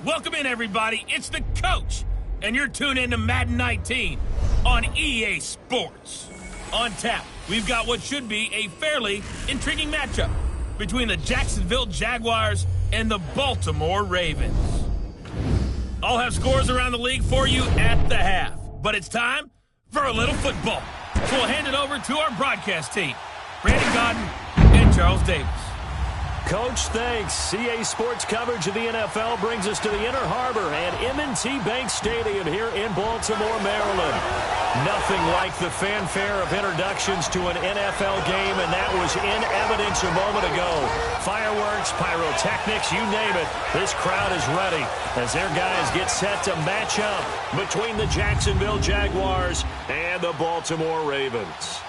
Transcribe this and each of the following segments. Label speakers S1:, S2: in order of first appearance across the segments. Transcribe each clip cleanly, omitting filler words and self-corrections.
S1: Welcome in, everybody. It's the coach, and you're tuned in to Madden 19 on EA Sports. On tap, we've got what should be a fairly intriguing matchup between the Jacksonville Jaguars and the Baltimore Ravens. I'll have scores around the league for you at the half, but it's time for a little football. So we'll hand it over to our broadcast team, Brandon Godden and Charles Davis.
S2: Coach, thanks. CA Sports coverage of the NFL brings us to the Inner Harbor at M&T Bank Stadium here in Baltimore, Maryland. Nothing like the fanfare of introductions to an NFL game, and that was in evidence a moment ago. Fireworks, pyrotechnics, you name it. This crowd is ready as their guys get set to match up between the Jacksonville Jaguars and the Baltimore Ravens.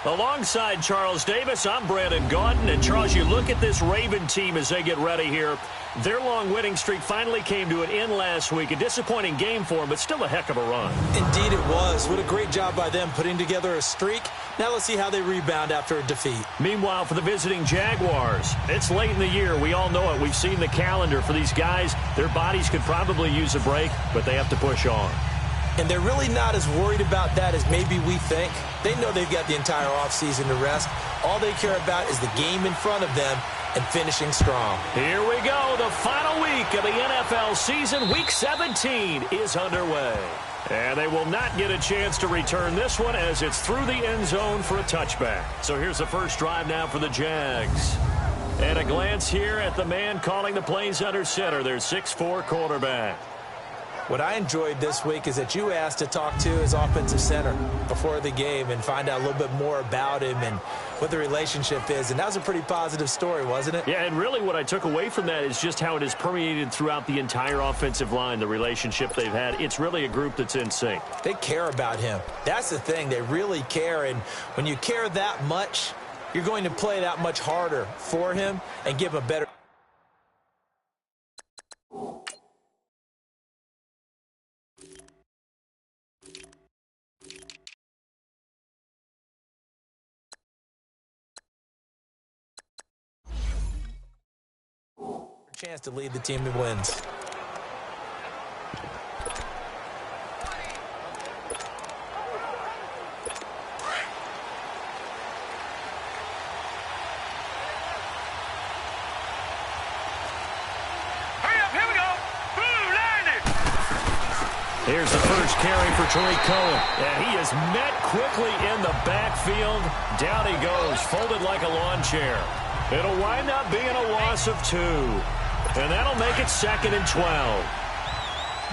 S2: Alongside Charles Davis, I'm Brandon Gaudin. And, Charles, you look at this Raven team as they get ready here. Their long winning streak finally came to an end last week. A disappointing game for them, but still a heck of a run.
S3: Indeed it was. What a great job by them putting together a streak. Now let's see how they rebound after a defeat.
S2: Meanwhile, for the visiting Jaguars, it's late in the year. We all know it. We've seen the calendar for these guys. Their bodies could probably use a break, but they have to push on.
S3: And they're really not as worried about that as maybe we think. They know they've got the entire offseason to rest. All they care about is the game in front of them and finishing strong.
S2: Here we go. The final week of the NFL season. Week 17 is underway. And they will not get a chance to return this one as it's through the end zone for a touchback. So here's the first drive now for the Jags. And a glance here at the man calling the plays under center, their 6'4" quarterback.
S3: What I enjoyed this week is that you asked to talk to his offensive center before the game and find out a little bit more about him and what the relationship is. And that was a pretty positive story, wasn't it?
S2: Yeah, and really what I took away from that is just how it has permeated throughout the entire offensive line, the relationship they've had. It's really a group that's in sync.
S3: They care about him. That's the thing. They really care. And when you care that much, you're going to play that much harder for him and give him a better. Chance to lead the team to wins.
S2: Here's the first carry for Tariq Cohen. And he is met quickly in the backfield. Down he goes, folded like a lawn chair. It'll wind up being a loss of 2. And that'll make it 2nd and 12.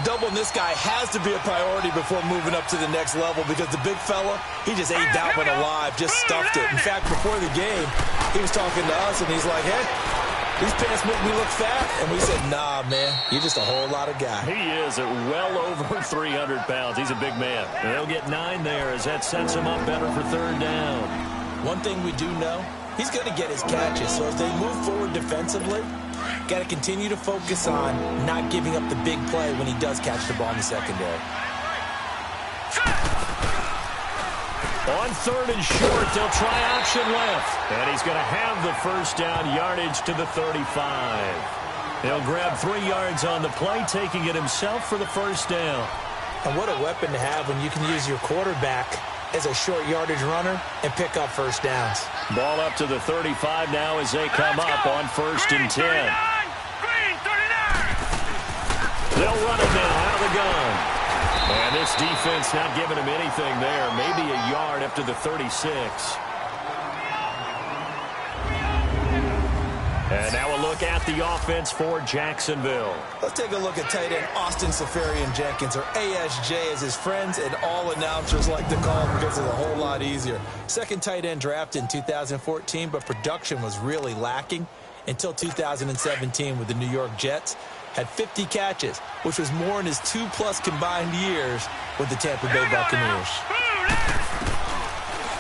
S3: Doubling this guy has to be a priority before moving up to the next level because the big fella, he just ate that one alive, just stuffed it. In fact, before the game, he was talking to us, and he's like, hey, These pants make me look fat. And we said, nah, man, you're just a whole lot of guy.
S2: He is at well over 300 pounds. He's a big man. And they'll get 9 there as that sets him up better for 3rd down.
S3: One thing we do know, he's going to get his catches. So as they move forward defensively, got to continue to focus on not giving up the big play when he does catch the ball in the secondary.
S2: On 3rd and short, they'll try option left. And he's going to have the 1st down, yardage to the 35. He'll grab 3 yards on the play, taking it himself for the 1st down.
S3: And what a weapon to have when you can use your quarterback as a short yardage runner and pick up 1st downs.
S2: Ball up to the 35 now as they come up on 1st and 10. They'll run it now out of the gun. And this defense not giving him anything there. Maybe a yard up to the 36. And now a look at the offense for Jacksonville.
S3: Let's take a look at tight end Austin Seferian-Jenkins, or ASJ as his friends and all announcers like to call him because it's a whole lot easier. 2nd tight end drafted in 2014, but production was really lacking until 2017 with the New York Jets. Had 50 catches, which was more in his 2+ combined years with the Tampa Bay Buccaneers.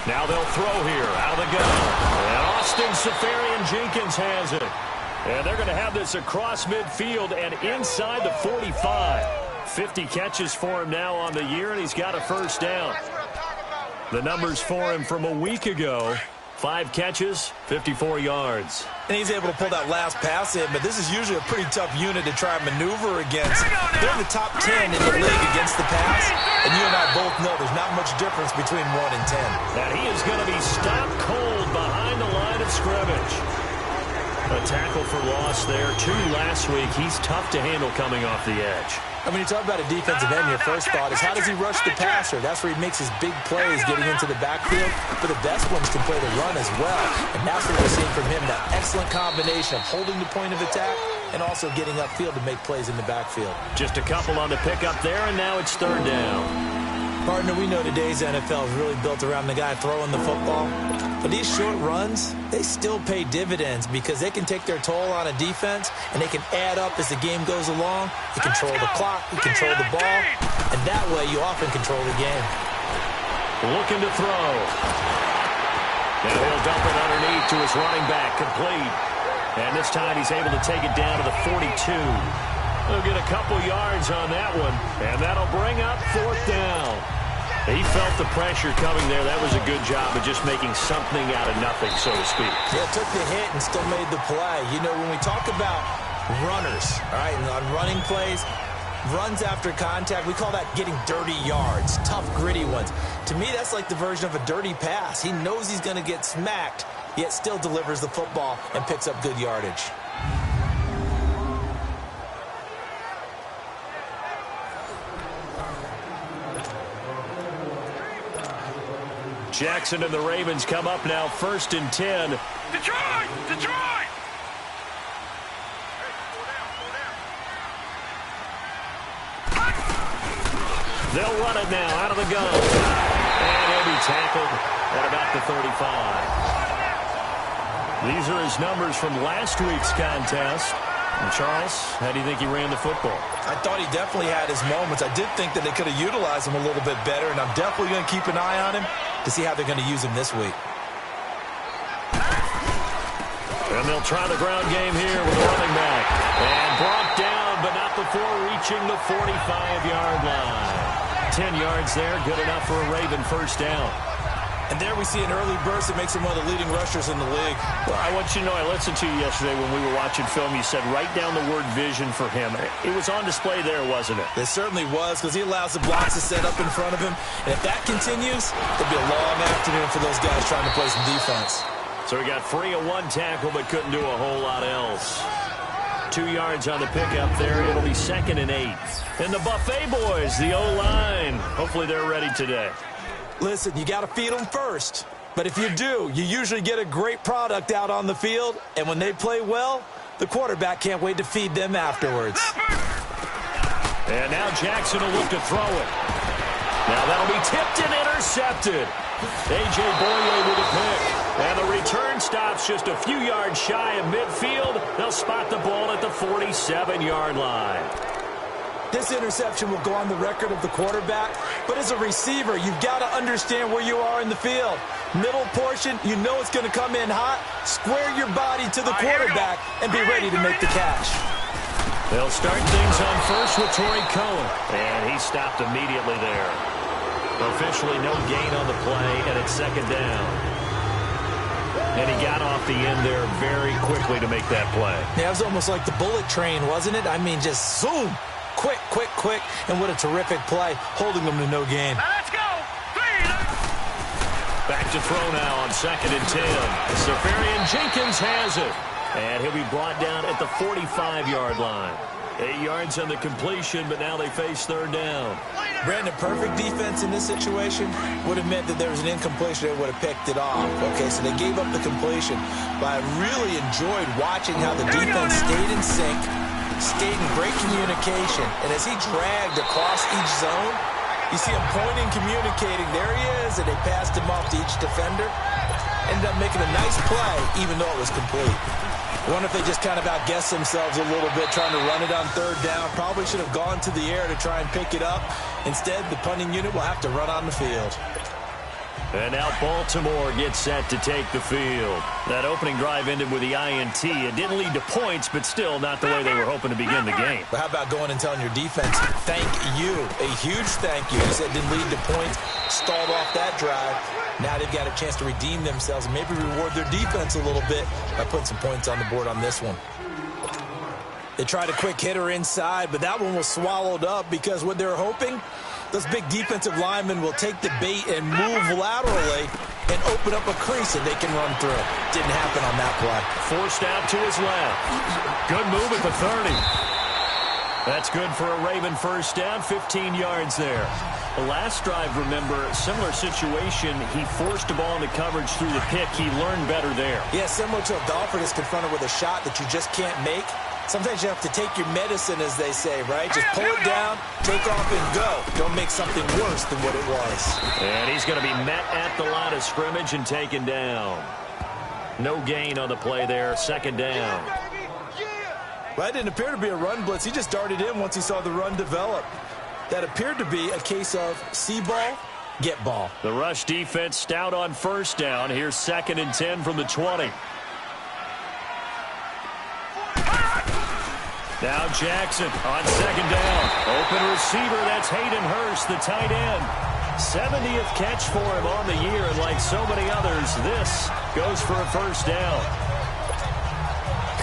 S2: Now they'll throw here out of the gun. And Austin Seferian-Jenkins has it. And they're going to have this across midfield and inside the 45. 50 catches for him now on the year, and he's got a 1st down. The numbers for him from a week ago: 5 catches, 54 yards.
S3: And he's able to pull that last pass in, but this is usually a pretty tough unit to try and maneuver against. They're in the top 10 in the league against the pass, and you and I both know there's not much difference between 1 and 10.
S2: And he is going to be stopped cold behind the line of scrimmage. A tackle for loss there. 2 last week. He's tough to handle coming off the edge.
S3: I mean, you talk about a defensive end, your first thought is how does he rush the passer? That's where he makes his big plays getting into the backfield. But the best ones can play the run as well. And that's what we're seeing from him, that excellent combination of holding the point of attack and also getting upfield to make plays in the backfield.
S2: Just a couple on the pickup there, and now it's 3rd down.
S3: Partner, we know today's NFL is really built around the guy throwing the football. But these short runs, they still pay dividends because they can take their toll on a defense, and they can add up as the game goes along. You control the clock, you control the ball, and that way you often control the game.
S2: Looking to throw. And he'll dump it underneath to his running back, complete. And this time he's able to take it down to the 42. He'll get a couple yards on that one, and that'll bring up 4th down. He felt the pressure coming there. That was a good job of just making something out of nothing, so to speak.
S3: Yeah, took the hit and still made the play. You know, when we talk about runners, all right, and on running plays, runs after contact, we call that getting dirty yards, tough, gritty ones. To me, that's like the version of a dirty pass. He knows he's going to get smacked, yet still delivers the football and picks up good yardage.
S2: Jackson and the Ravens come up now 1st and 10.
S1: Detroit! Detroit!
S2: They'll run it now out of the gun. And he'll be tackled at about the 35. These are his numbers from last week's contest. And Charles, how do you think he ran the football?
S3: I thought he definitely had his moments. I did think that they could have utilized him a little bit better, and I'm definitely going to keep an eye on him to see how they're going to use him this week.
S2: And they'll try the ground game here with a running back. And brought down, but not before reaching the 45-yard line. 10 yards there, good enough for a Raven 1st down.
S3: And there we see an early burst that makes him one of the leading rushers in the league.
S2: Well, I want you to know, I listened to you yesterday when we were watching film. You said write down the word vision for him. It was on display there, wasn't it?
S3: It certainly was, because he allows the blocks to set up in front of him. And if that continues, it'll be a long afternoon for those guys trying to play some defense.
S2: So he got free of 1 tackle, but couldn't do a whole lot else. 2 yards on the pickup there. It'll be 2nd and 8. And the Buffet boys, the O-line, hopefully they're ready today.
S3: Listen, you got to feed them first. But if you do, you usually get a great product out on the field. And when they play well, the quarterback can't wait to feed them afterwards.
S2: And now Jackson will look to throw it. Now that'll be tipped and intercepted. A.J. Boye with a pick. And the return stops just a few yards shy of midfield. They'll spot the ball at the 47-yard line.
S3: This interception will go on the record of the quarterback, but as a receiver, you've got to understand where you are in the field. Middle portion, you know it's going to come in hot. Square your body to the quarterback and be ready to make the catch.
S2: They'll start things on first with Torrey Cohen, and he stopped immediately there. Officially no gain on the play, and it's second down. And he got off the end there very quickly to make that play.
S3: Yeah, it was almost like the bullet train, wasn't it? I mean, just zoom. Quick, quick, quick. And what a terrific play, holding them to no gain.
S1: Let's go.
S2: Back to throw now on 2nd and 10. Safarian Jenkins has it. And he'll be brought down at the 45-yard line. 8 yards on the completion, but now they face third down.
S3: Brandon, perfect defense in this situation would have meant that there was an incompletion. They would have picked it off. Okay, so they gave up the completion. But I really enjoyed watching how the defense stayed in sync, stayed in great communication. And as he dragged across each zone, you see him pointing, communicating. There he is, and they passed him off to each defender. Ended up making a nice play, even though it was complete. I wonder if they just kind of outguessed themselves a little bit trying to run it on third down. Probably should have gone to the air to try and pick it up. Instead, the punting unit will have to run on the field.
S2: And now Baltimore gets set to take the field. That opening drive ended with the INT. It didn't lead to points, but still not the way they were hoping to begin the game.
S3: But how about going and telling your defense, thank you, a huge thank you. You said it didn't lead to points, stalled off that drive. Now they've got a chance to redeem themselves and maybe reward their defense a little bit by putting some points on the board on this one. They tried a quick hitter inside, but that one was swallowed up because what they're hoping, those big defensive linemen will take the bait and move laterally and open up a crease that they can run through. Didn't happen on that play.
S2: Forced out to his left. Good move at the 30. That's good for a Raven first down, 15 yards there. The last drive, remember, similar situation. He forced the ball into coverage through the pick. He learned better there.
S3: Yeah, similar to a golfer that's confronted with a shot that you just can't make. Sometimes you have to take your medicine, as they say, right? Just pull it down, take off, and go. Don't make something worse than what it was.
S2: And he's going to be met at the line of scrimmage and taken down. No gain on the play there, second down.
S3: Well, it didn't appear to be a run blitz. He just darted in once he saw the run develop. That appeared to be a case of see ball, get ball.
S2: The rush defense stout on first down. Here's 2nd and 10 from the 20. Now Jackson on second down. Open receiver, that's Hayden Hurst, the tight end. 70th catch for him on the year, and like so many others, this goes for a first down.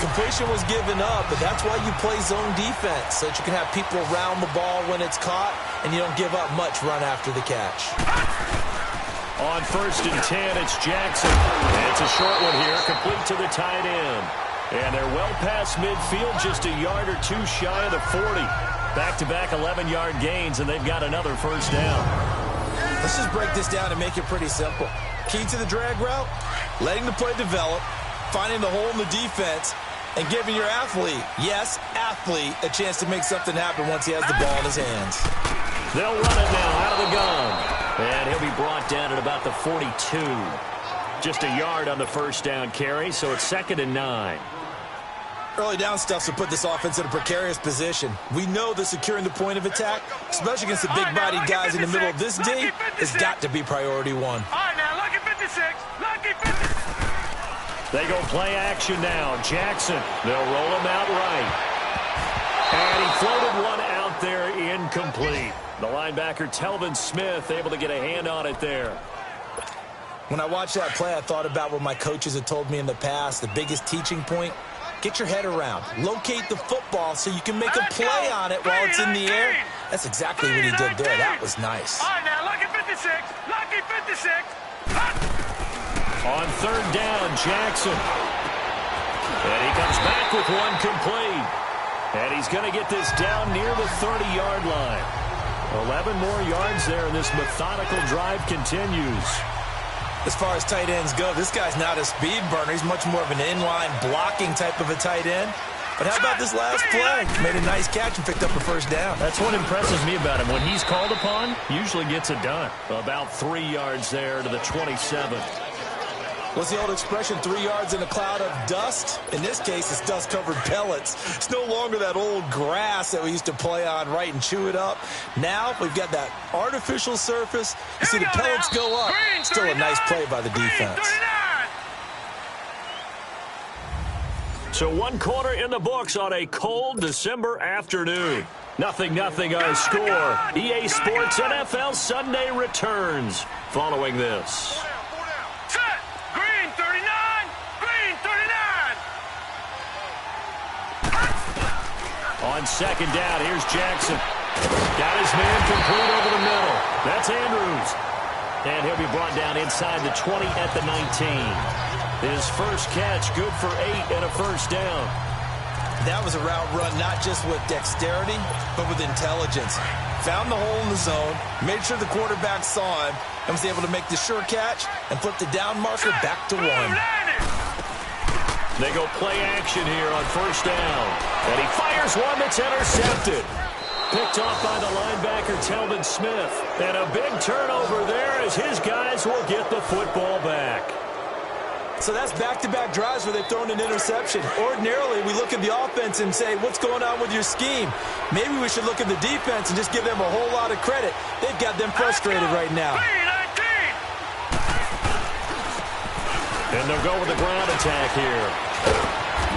S3: Completion was given up, but that's why you play zone defense, so that you can have people around the ball when it's caught, and you don't give up much run after the catch.
S2: On 1st and 10, it's Jackson. And it's a short one here, complete to the tight end. And they're well past midfield, just a yard or two shy of the 40. Back-to-back 11-yard gains, and they've got another first down.
S3: Let's just break this down and make it pretty simple. Key to the drag route, letting the play develop, finding the hole in the defense, and giving your athlete, yes, athlete, a chance to make something happen once he has the ball in his hands.
S2: They'll run it now out of the gun. And he'll be brought down at about the 42. Just a yard on the first down carry, so it's 2nd and 9.
S3: Early down stuff to put this offense in a precarious position. We know that securing the point of attack, especially against the big-bodied guys in the middle of this D, has got to be priority one.
S1: All right, now, lucky 56. Lucky 56.
S2: They go play action now. Jackson, they'll roll him out right. And he floated one out there incomplete. The linebacker, Telvin Smith, able to get a hand on it there.
S3: When I watched that play, I thought about what my coaches had told me in the past. The biggest teaching point, get your head around. Locate the football so you can make a play on it while it's in the air. That's exactly what he did there. That was nice.
S1: All right, now, lucky 56. Lucky 56.
S2: On 3rd down, Jackson. And he comes back with one complete. And he's going to get this down near the 30-yard line. 11 more yards there, and this methodical drive continues.
S3: As far as tight ends go, this guy's not a speed burner. He's much more of an inline blocking type of a tight end. But how about this last play? Made a nice catch and picked up a first down.
S2: That's what impresses me about him. When he's called upon, usually gets it done. About 3 yards there to the 27.
S3: What's the old expression, 3 yards in a cloud of dust? In this case, it's dust-covered pellets. It's no longer that old grass that we used to play on, right, and chew it up. Now we've got that artificial surface. You see the pellets go up. Still a nice play by the defense.
S2: So 1 quarter in the books on a cold December afternoon. 0-0 our score. EA Sports NFL Sunday returns following this. On second down, here's Jackson. Got his man complete over the middle. That's Andrews. And he'll be brought down inside the 20 at the 19. His first catch, good for 8 and a first down.
S3: That was a route run not just with dexterity, but with intelligence. Found the hole in the zone, made sure the quarterback saw him, and was able to make the sure catch and flip the down marker back to 1.
S2: They go play action here on first down. And he fires one that's intercepted. Picked off by the linebacker, Telvin Smith. And a big turnover there as his guys will get the football back.
S3: So that's back-to-back drives where they've thrown an interception. Ordinarily, we look at the offense and say, what's going on with your scheme? Maybe we should look at the defense and just give them a whole lot of credit. They've got them frustrated right now.
S2: And they'll go with the ground attack here.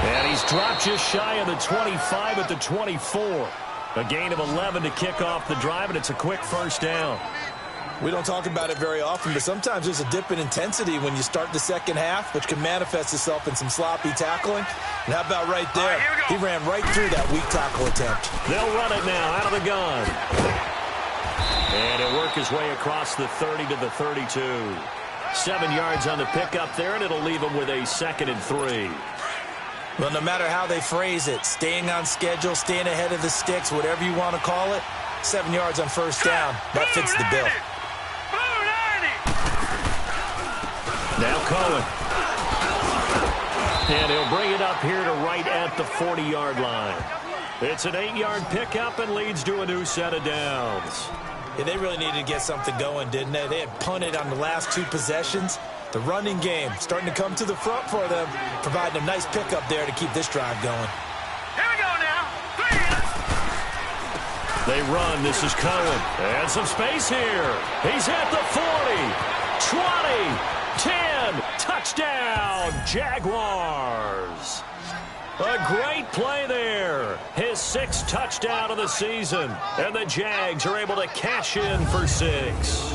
S2: And he's dropped just shy of the 25 at the 24. A gain of 11 to kick off the drive, and it's a quick first down.
S3: We don't talk about it very often, but sometimes there's a dip in intensity when you start the second half, which can manifest itself in some sloppy tackling. And how about right there? He ran right through that weak tackle attempt.
S2: They'll run it now out of the gun. And he'll work his way across the 30 to the 32. 7 yards on the pickup there, and it'll leave him with a 2nd and 3.
S3: Well, no matter how they phrase it, staying on schedule, staying ahead of the sticks, whatever you want to call it, 7 yards on first down, that fits the bill.
S2: Now Cohen. And he'll bring it up here to right at the 40-yard line. It's an 8-yard pickup and leads to a new set of downs.
S3: Yeah, they really needed to get something going, didn't they? They had punted on the last 2 possessions. The running game starting to come to the front for them, providing a nice pickup there to keep this drive going.
S4: Here we go now.
S2: They run. This is Cohen. And some space here. He's at the 40, 20, 10. Touchdown, Jaguars. A great play there. His 6th touchdown of the season. And the Jags are able to cash in for 6.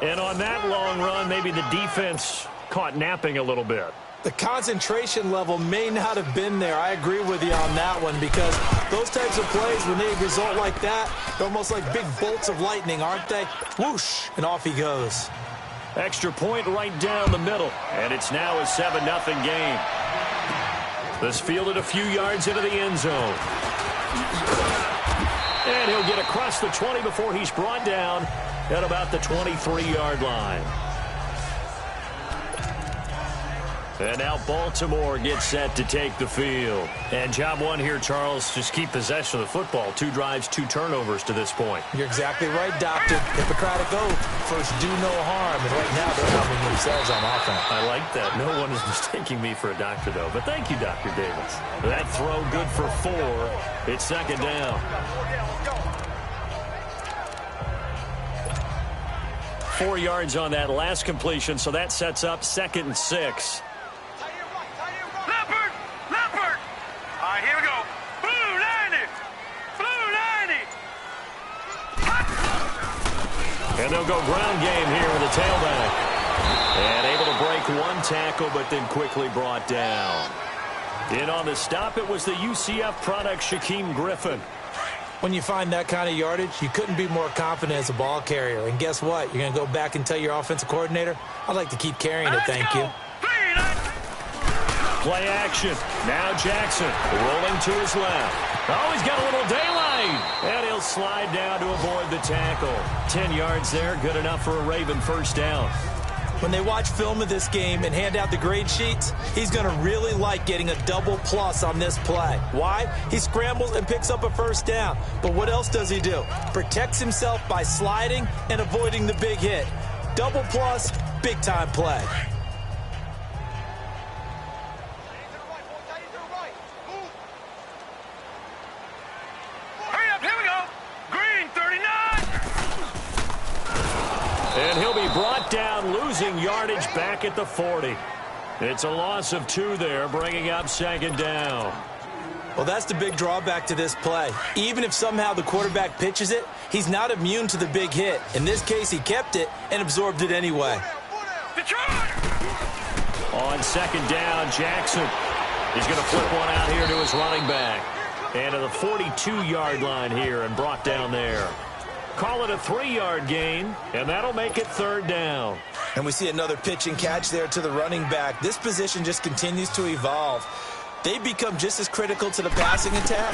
S2: And on that long run, maybe the defense caught napping a little bit.
S3: The concentration level may not have been there. I agree with you on that one, because those types of plays, when they result like that, they're almost like big bolts of lightning, aren't they? Whoosh, and off he goes.
S2: Extra point right down the middle, and it's now a 7-0 game. This fielded a few yards into the end zone. And he'll get across the 20 before he's brought down at about the 23-yard line. And now Baltimore gets set to take the field. And job one here, Charles, just keep possession of the football. 2 drives, 2 turnovers to this point.
S3: You're exactly right, Doctor. Hippocratic oath. First, do no harm. And right now, they're helping themselves on offense.
S2: I like that. No one is mistaking me for a doctor, though. But thank you, Dr. Davis. That throw good for 4. It's 2nd down. 4 yards on that last completion, so that sets up 2nd and 6.
S4: Here we go. Blue 90. Blue 90.
S2: And they'll go ground game here with a tailback. And able to break 1 tackle, but then quickly brought down. In on the stop, it was the UCF product, Shaquem Griffin.
S3: When you find that kind of yardage, you couldn't be more confident as a ball carrier. And guess what? You're going to go back and tell your offensive coordinator, I'd like to keep carrying it, thank you.
S2: Play action. Now Jackson rolling to his left. Oh, he's got a little daylight. And he'll slide down to avoid the tackle. 10 yards there, good enough for a Raven first down.
S3: When they watch film of this game and hand out the grade sheets, he's going to really like getting a double plus on this play. Why? He scrambles and picks up a first down. But what else does he do? Protects himself by sliding and avoiding the big hit. Double plus, big time play.
S2: And he'll be brought down, losing yardage back at the 40. It's a loss of 2 there, bringing up second down.
S3: Well, that's the big drawback to this play. Even if somehow the quarterback pitches it, he's not immune to the big hit. In this case, he kept it and absorbed it anyway.
S2: On second down, Jackson is going to flip one out here to his running back. And to the 42-yard line here and brought down there. Call it a 3-yard gain, and that'll make it third down.
S3: And we see another pitch and catch there to the running back. This position just continues to evolve. They become just as critical to the passing attack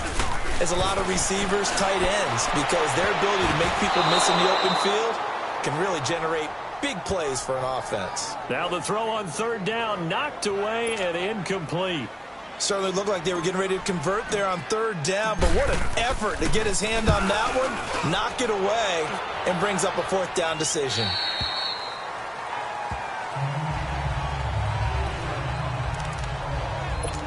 S3: as a lot of receivers, tight ends, because their ability to make people miss in the open field can really generate big plays for an offense.
S2: Now the throw on third down, knocked away and incomplete.
S3: Certainly looked like they were getting ready to convert there on third down, but what an effort to get his hand on that one, knock it away, and brings up a fourth down decision.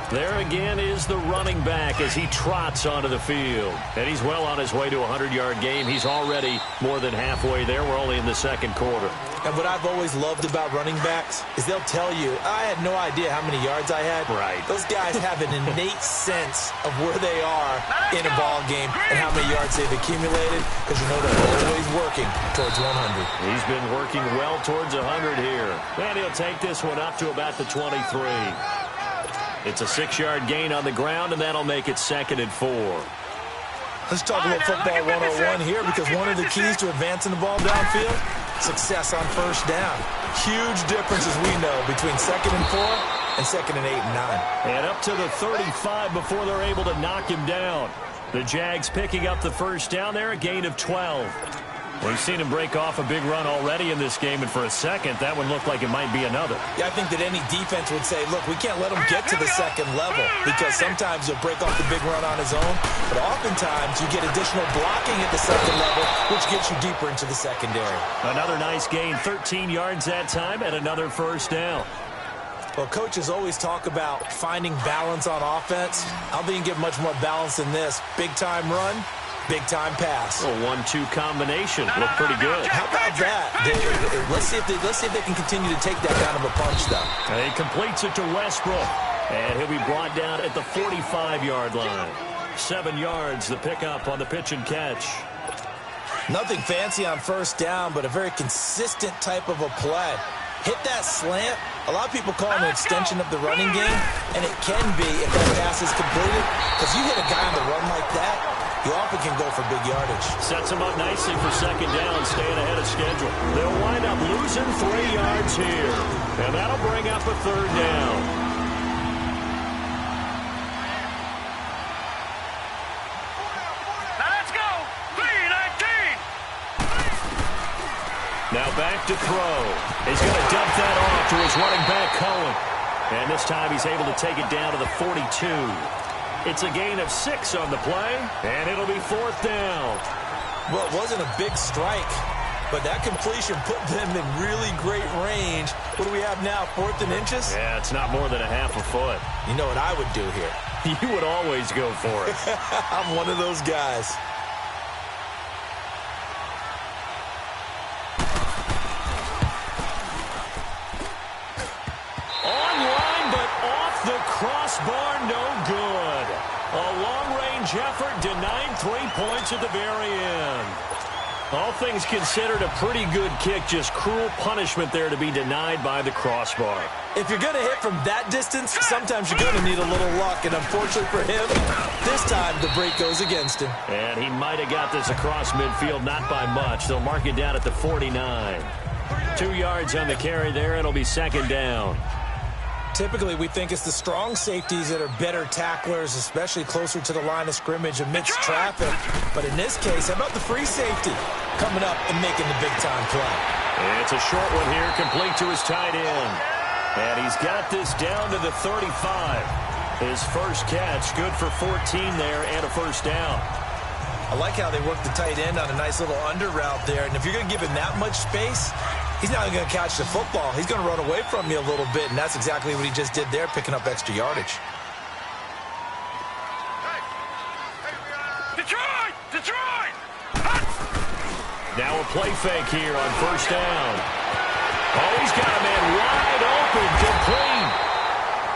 S2: There again is the running back as he trots onto the field. And he's well on his way to a 100-yard game. He's already more than halfway there. We're only in the second quarter.
S3: And what I've always loved about running backs is they'll tell you, I had no idea how many yards I had.
S2: Right.
S3: Those guys have an innate sense of where they are in a ball game and how many yards they've accumulated, because you know they're always working towards 100.
S2: He's been working well towards 100 here. And he'll take this one up to about the 23. It's a 6-yard gain on the ground, and that'll make it second and 4.
S3: Let's talk about football 101 here, because one of the keys to advancing the ball downfield, success on first down. Huge difference, as we know, between second and 4 and second and 8 and 9.
S2: And up to the 35 before they're able to knock him down. The Jags picking up the first down there, a gain of 12. We've seen him break off a big run already in this game, and for a second, that one looked like it might be another.
S3: Yeah, I think that any defense would say, look, we can't let him get to the second level, because sometimes he'll break off the big run on his own, but oftentimes you get additional blocking at the second level, which gets you deeper into the secondary.
S2: Another nice gain, 13 yards that time, and another first down.
S3: Well, coaches always talk about finding balance on offense. I don't think you can get much more balance than this. Big-time run, big-time pass.
S2: A 1-2 combination. Look pretty good.
S3: How about that? Let's see if they can continue to take that kind of a punch, though.
S2: And he completes it to Westbrook. And he'll be brought down at the 45-yard line. 7 yards, the pickup on the pitch and catch.
S3: Nothing fancy on first down, but a very consistent type of a play. Hit that slant. A lot of people call it an extension of the running game, and it can be if that pass is completed, because you hit a guy on the run like that, you often can go for big yardage.
S2: Sets him up nicely for second down, staying ahead of schedule. They'll wind up losing 3 yards here, and that'll bring up a third down.
S4: Now let's go. 3-19.
S2: Now back to throw. He's going to dump that off to his running back, Cohen. And this time he's able to take it down to the 42. It's a gain of 6 on the play, and it'll be fourth down.
S3: Well, it wasn't a big strike, but that completion put them in really great range. What do we have now, 4th and inches?
S2: Yeah, it's not more than a half a foot.
S3: You know what I would do here?
S2: You would always go for it.
S3: I'm one of those guys.
S2: Online, but off the crossbar, no good. A long-range effort denied 3 points at the very end. All things considered, a pretty good kick, just cruel punishment there to be denied by the crossbar.
S3: If you're going to hit from that distance, sometimes you're going to need a little luck, and unfortunately for him, this time the break goes against him.
S2: And he might have got this across midfield, not by much. They'll mark it down at the 49. 2 yards on the carry there, it'll be second down.
S3: Typically, we think it's the strong safeties that are better tacklers, especially closer to the line of scrimmage amidst traffic. But in this case, how about the free safety coming up and making the big-time play?
S2: It's a short one here, complete to his tight end. And he's got this down to the 35. His first catch, good for 14 there and a first down.
S3: I like how they work the tight end on a nice little under route there. And if you're going to give him that much space, he's not going to catch the football. He's going to run away from you a little bit, and that's exactly what he just did there, picking up extra yardage.
S4: Detroit! Detroit!
S2: Now a play fake here on first down. Oh, he's got a man wide open, complete.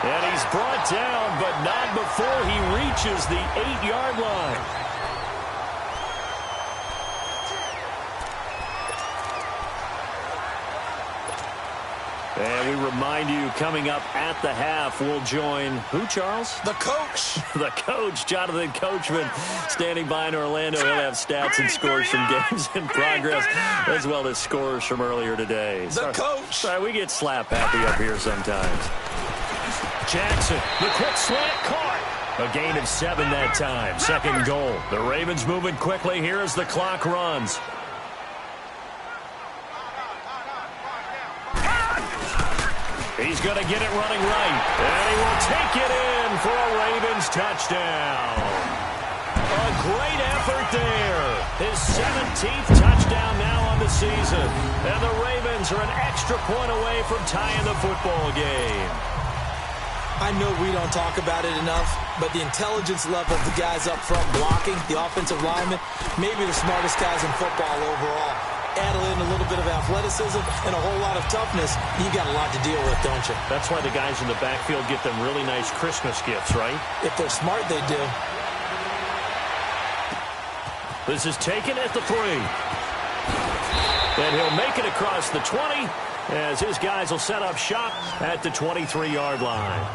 S2: And he's brought down, but not before he reaches the 8-yard line. And we remind you, coming up at the half, we'll join who, Charles?
S3: The coach.
S2: The coach, Jonathan Coachman, standing by in Orlando. He'll have stats and scores from games in progress, as well as scores from earlier today.
S3: The coach.
S2: Sorry, we get slap happy up here sometimes. Jackson, the quick slant caught. A gain of 7 that time. Second goal. The Ravens moving quickly here as the clock runs. He's going to get it running right. And he will take it in for a Ravens touchdown. A great effort there. His 17th touchdown now on the season. And the Ravens are an extra point away from tying the football game.
S3: I know we don't talk about it enough, but the intelligence level of the guys up front blocking, the offensive linemen, maybe the smartest guys in football overall. Add in a little bit of athleticism and a whole lot of toughness, you got a lot to deal with, don't you?
S2: That's why the guys in the backfield get them really nice Christmas gifts, right?
S3: If they're smart, they do.
S2: This is taken at the 3. And he'll make it across the 20 as his guys will set up shop at the 23-yard line.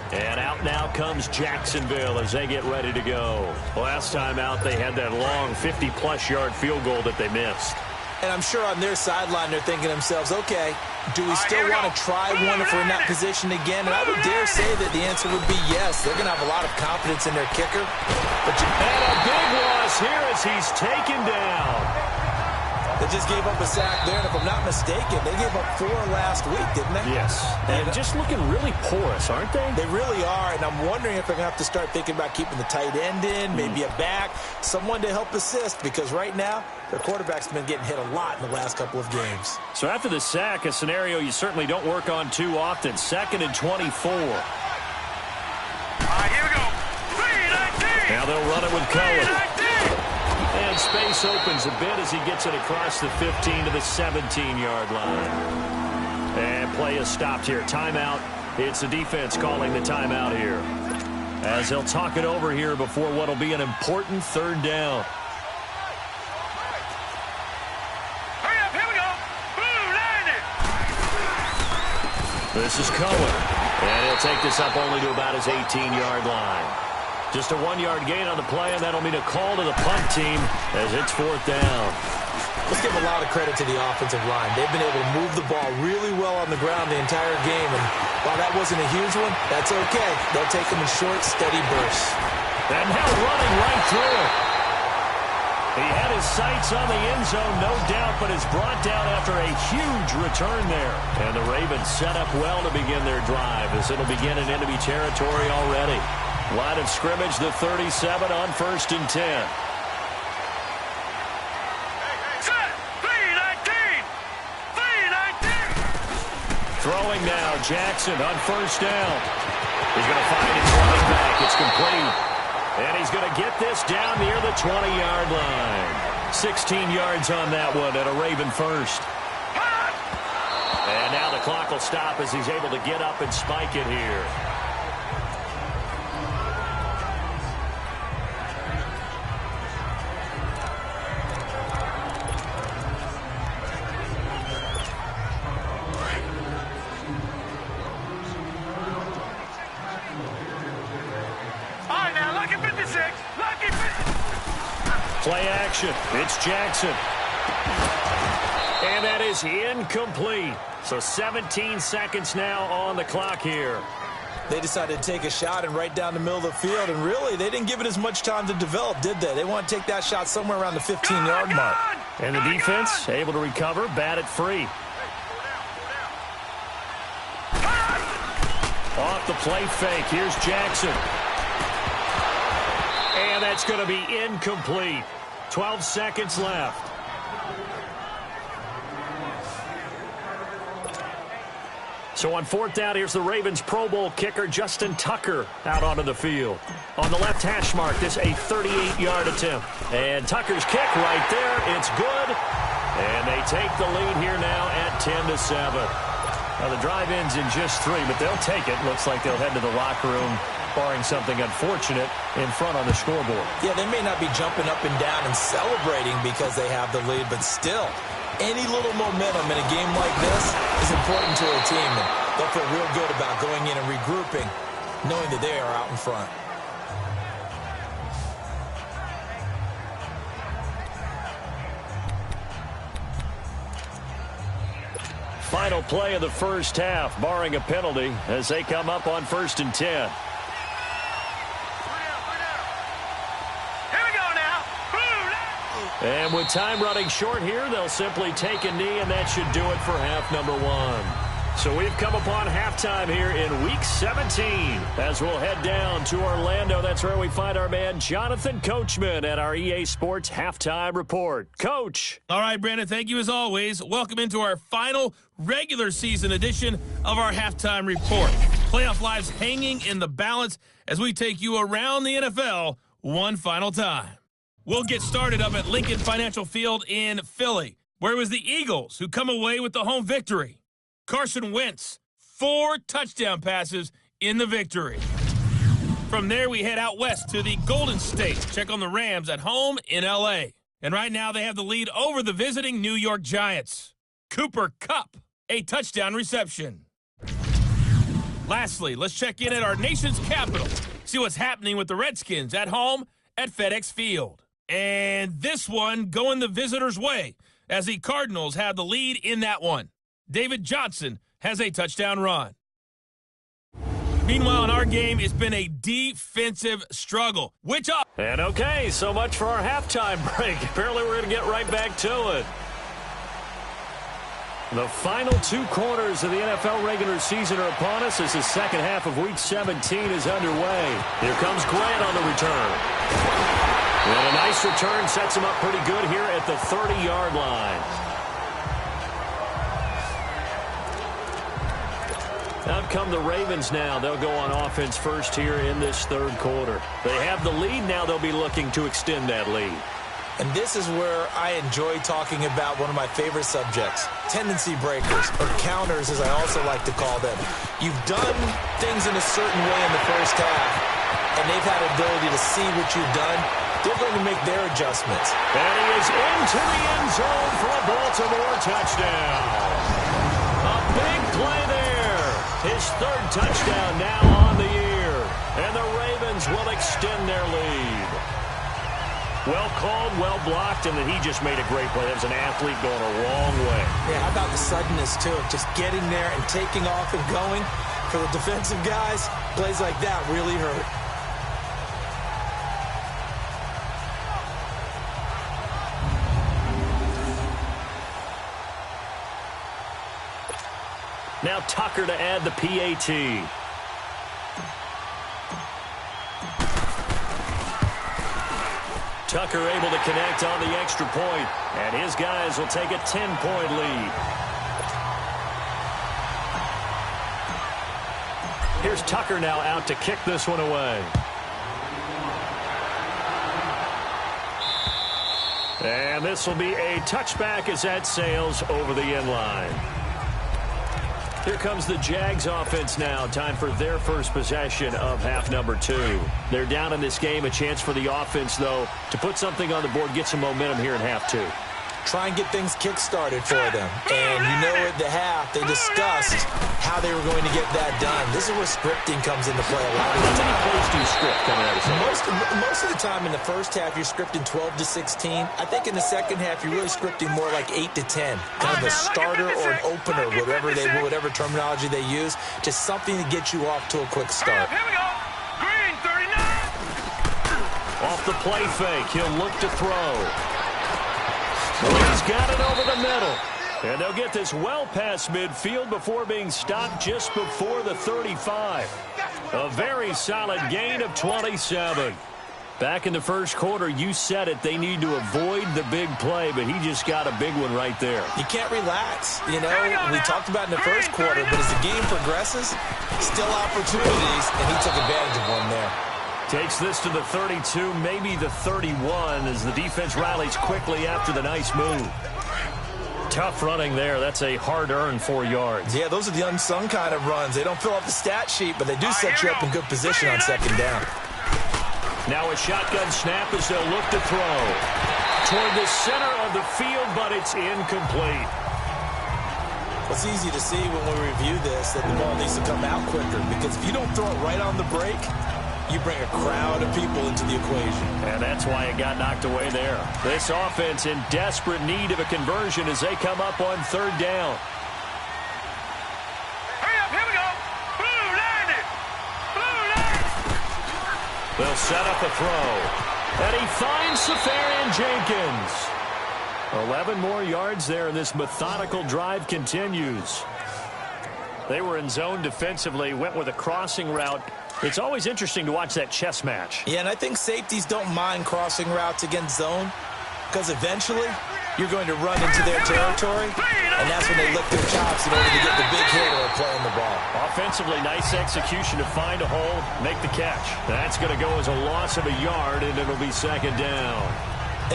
S2: And out now comes Jacksonville as they get ready to go. Last time out, they had that long 50-plus yard field goal that they missed.
S3: And I'm sure on their sideline, they're thinking to themselves, okay, do we still want to try one if we're in that position again? And I would dare say that the answer would be yes. They're going to have a lot of confidence in their kicker.
S2: And a big loss here as he's taken down.
S3: They just gave up a sack there, and if I'm not mistaken, they gave up 4 last week, didn't they?
S2: Yes. And just looking really porous, aren't they?
S3: They really are, and I'm wondering if they're going to have to start thinking about keeping the tight end in, maybe a back, someone to help assist, because right now, their quarterback's been getting hit a lot in the last couple of games.
S2: So after the sack, a scenario you certainly don't work on too often. 2nd and 24.
S4: All right, here we go. 3-19.
S2: Now they'll run it with Cohen.
S4: 3-19.
S2: And space opens a bit as he gets it across the 15 to the 17-yard line. And play is stopped here. Timeout. It's the defense calling the timeout here, as they'll talk it over here before what will be an important 3rd down.
S4: Hurry up, here we go. Blue, line it.
S2: This is Cohen. And he'll take this up only to about his 18-yard line. Just a 1-yard gain on the play, and that'll mean a call to the punt team as it's 4th down.
S3: Let's give a lot of credit to the offensive line. They've been able to move the ball really well on the ground the entire game, and while that wasn't a huge one, that's okay. They'll take them in short, steady bursts.
S2: And now running right through it. He had his sights on the end zone, no doubt, but is brought down after a huge return there. And the Ravens set up well to begin their drive, as it'll begin in enemy territory already. Line of scrimmage, the 37 on 1st and 10.
S4: Set. 3-19. 3-19.
S2: Throwing now, Jackson on 1st down. He's going to find his running back. It's complete. And he's going to get this down near the 20-yard line. 16 yards on that one at a Raven first. And now the clock will stop as he's able to get up and spike it here. Play action. It's Jackson. And that is incomplete. So 17 seconds now on the clock here.
S3: They decided to take a shot and right down the middle of the field, and really, they didn't give it as much time to develop, did they? They want to take that shot somewhere around the 15-yard mark.
S2: And the defense able to recover, bat it free. Off the play fake. Here's Jackson. And that's going to be incomplete. 12 seconds left. So on 4th down, here's the Ravens Pro Bowl kicker, Justin Tucker, out onto the field. On the left hash mark, this a 38-yard attempt. And Tucker's kick right there. It's good. And they take the lead here now at 10-7. Now, the drive ends in just 3, but they'll take it. Looks like they'll head to the locker room, barring something unfortunate, in front on the scoreboard.
S3: Yeah, they may not be jumping up and down and celebrating because they have the lead, but still, any little momentum in a game like this is important to a team. And they'll feel real good about going in and regrouping, knowing that they are out in front.
S2: Final play of the first half, barring a penalty, as they come up on 1st and 10.
S4: Here we go now.
S2: And with time running short here, they'll simply take a knee, and that should do it for half number 1. So we've come upon halftime here in Week 17 as we'll head down to Orlando. That's where we find our man Jonathan Coachman at our EA Sports Halftime Report. Coach.
S1: All right, Brandon, thank you as always. Welcome into our final regular season edition of our Halftime Report. Playoff lives hanging in the balance as we take you around the NFL one final time. We'll get started up at Lincoln Financial Field in Philly, where it was the Eagles who come away with the home victory. Carson Wentz, 4 touchdown passes in the victory. From there, we head out west to the Golden State to check on the Rams at home in L.A. And right now, they have the lead over the visiting New York Giants. Cooper Kupp, a touchdown reception. Lastly, let's check in at our nation's capital, see what's happening with the Redskins at home at FedEx Field. And this one going the visitors' way as the Cardinals have the lead in that one. David Johnson has a touchdown run. Meanwhile, in our game, it's been a defensive struggle.
S2: And okay, so much for our halftime break. Apparently we're going to get right back to it. The final 2 quarters of the NFL regular season are upon us as the second half of Week 17 is underway. Here comes Grant on the return. And a nice return sets him up pretty good here at the 30-yard line. Out come the Ravens now. They'll go on offense first here in this 3rd quarter. They have the lead now. They'll be looking to extend that lead.
S3: And this is where I enjoy talking about one of my favorite subjects, tendency breakers, or counters as I also like to call them. You've done things in a certain way in the first half, and they've had ability to see what you've done. They're going to make their adjustments.
S2: And he is into the end zone for a Baltimore touchdown. A big play there. His 3rd touchdown now on the year. And the Ravens will extend their lead. Well called, well blocked, and then he just made a great play. That was an athlete going a long way.
S3: Yeah, how about the suddenness, too, of just getting there and taking off and going? For the defensive guys, plays like that really hurt.
S2: Now Tucker to add the PAT. Tucker able to connect on the extra point, and his guys will take a 10-point lead. Here's Tucker now out to kick this one away. And this will be a touchback as that sails over the end line. Here comes the Jags offense now. Time for their first possession of half number 2. They're down in this game. A chance for the offense, though, to put something on the board, get some momentum here in half 2.
S3: Try and get things kick-started for them. And you know at the half, they discussed how they were going to get that done. This is where scripting comes into play a lot of the time.
S2: How many plays do you script coming out of the
S3: Most of the time in the first half, you're scripting 12 to 16. I think in the second half, you're really scripting more like 8 to 10. Kind of a starter or an opener, whatever terminology they use. Just something to get you off to a quick start.
S4: Here we go. Green 39.
S2: Off the play fake, he'll look to throw. He's got it over the middle. And they'll get this well past midfield before being stopped just before the 35. A very solid gain of 27. Back in the first quarter, you said it, they need to avoid the big play, but he just got a big one right there.
S3: You can't relax. You know, we talked about in the first quarter, but as the game progresses, still opportunities, and he took advantage of one there.
S2: Takes this to the 32, maybe the 31, as the defense rallies quickly after the nice move. Tough running there. That's a hard-earned 4 yards.
S3: Yeah, those are the unsung kind of runs. They don't fill up the stat sheet, but they do set you up in good position on second down.
S2: Now a shotgun snap as they'll look to throw. Toward the center of the field, but it's incomplete.
S3: It's easy to see when we review this that the ball needs to come out quicker, because if you don't throw it right on the break, you bring a crowd of people into the equation.
S2: And that's why it got knocked away there. This offense in desperate need of a conversion as they come up on third down.
S4: Hurry up, here we go. Blue line it. Blue line.
S2: They'll set up a throw. And he finds Safarian Jenkins. 11 more yards there, and this methodical drive continues. They were in zone defensively, went with a crossing route. It's always interesting to watch that chess match.
S3: Yeah, and I think safeties don't mind crossing routes against zone, because eventually you're going to run into their territory, and that's when they lick their chops in order to get the big hit or playing the ball.
S2: Offensively, nice execution to find a hole, make the catch. That's going to go as a loss of a yard, and it'll be second down.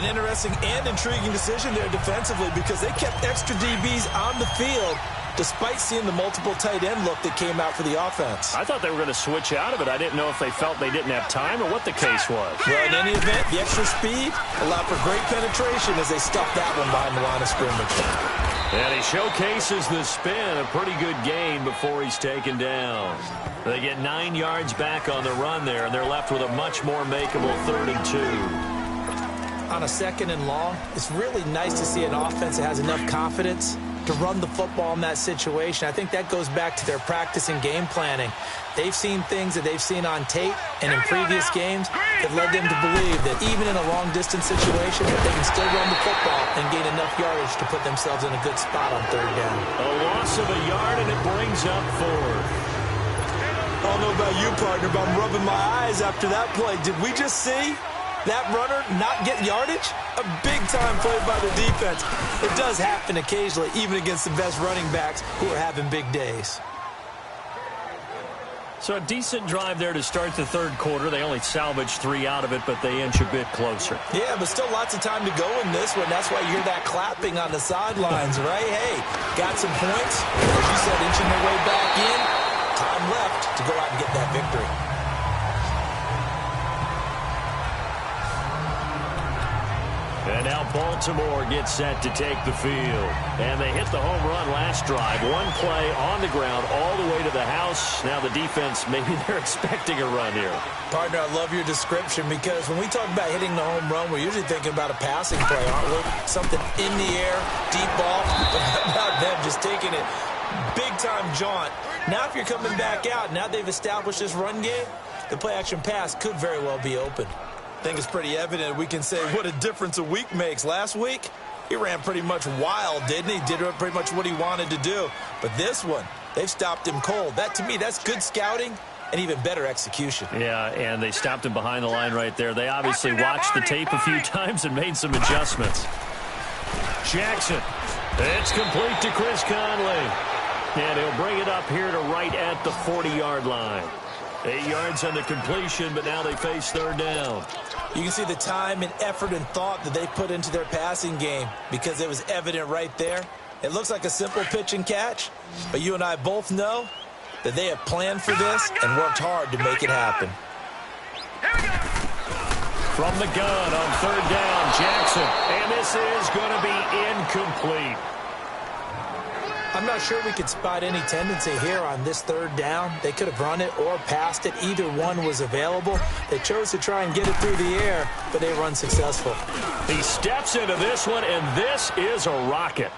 S3: An interesting and intriguing decision there defensively, because they kept extra DBs on the field despite seeing the multiple tight end look that came out for the offense.
S2: I thought they were going to switch out of it. I didn't know if they felt they didn't have time or what the case was.
S3: Well, in any event, the extra speed allowed for great penetration as they stuffed that one behind the line of scrimmage.
S2: And he showcases the spin, a pretty good gain before he's taken down. They get 9 yards back on the run there, and they're left with a much more makeable 32.
S3: On a second and long, it's really nice to see an offense that has enough confidence to run the football in that situation. I think that goes back to their practice and game planning. They've seen things that they've seen on tape and in previous games that led them to believe that even in a long-distance situation, that they can still run the football and gain enough yardage to put themselves in a good spot on third down.
S2: A loss of a yard, and it brings up fourth.
S3: I don't know about you, partner, but I'm rubbing my eyes after that play. Did we just see that runner not get yardage? A big-time play by the defense. It does happen occasionally, even against the best running backs who are having big days.
S2: So a decent drive there to start the third quarter. They only salvaged 3 out of it, but they inch a bit closer.
S3: Yeah, but still lots of time to go in this one. That's why you hear that clapping on the sidelines, right? Hey, got some points. As you said, inching their way back in. Time left to go out and get that victory.
S2: And now Baltimore gets set to take the field. And they hit the home run last drive. One play on the ground all the way to the house. Now the defense, maybe they're expecting a run here.
S3: Partner, I love your description, because when we talk about hitting the home run, we're usually thinking about a passing play, aren't we? Something in the air, deep ball. But how about them just taking it big-time jaunt? Now if you're coming back out, now they've established this run game, the play-action pass could very well be open. I think it's pretty evident we can say what a difference a week makes. Last week, he ran pretty much wild, didn't he? Did pretty much what he wanted to do. But this one, they've stopped him cold. That, to me, that's good scouting and even better execution.
S2: Yeah, and they stopped him behind the line right there. They obviously watched the tape a few times and made some adjustments. Jackson. It's complete to Chris Conley. And he'll bring it up here to right at the 40-yard line. 8 yards on the completion, but now they face third down.
S3: You can see the time and effort and thought that they put into their passing game, because it was evident right there. It looks like a simple pitch and catch, but you and I both know that they have planned for this and worked hard to make it happen.
S2: From the gun on third down, Jackson. And this is going to be incomplete.
S3: I'm not sure we could spot any tendency here on this third down. They could have run it or passed it. Either one was available. They chose to try and get it through the air, but they were unsuccessful.
S2: He steps into this one, and this is a rocket.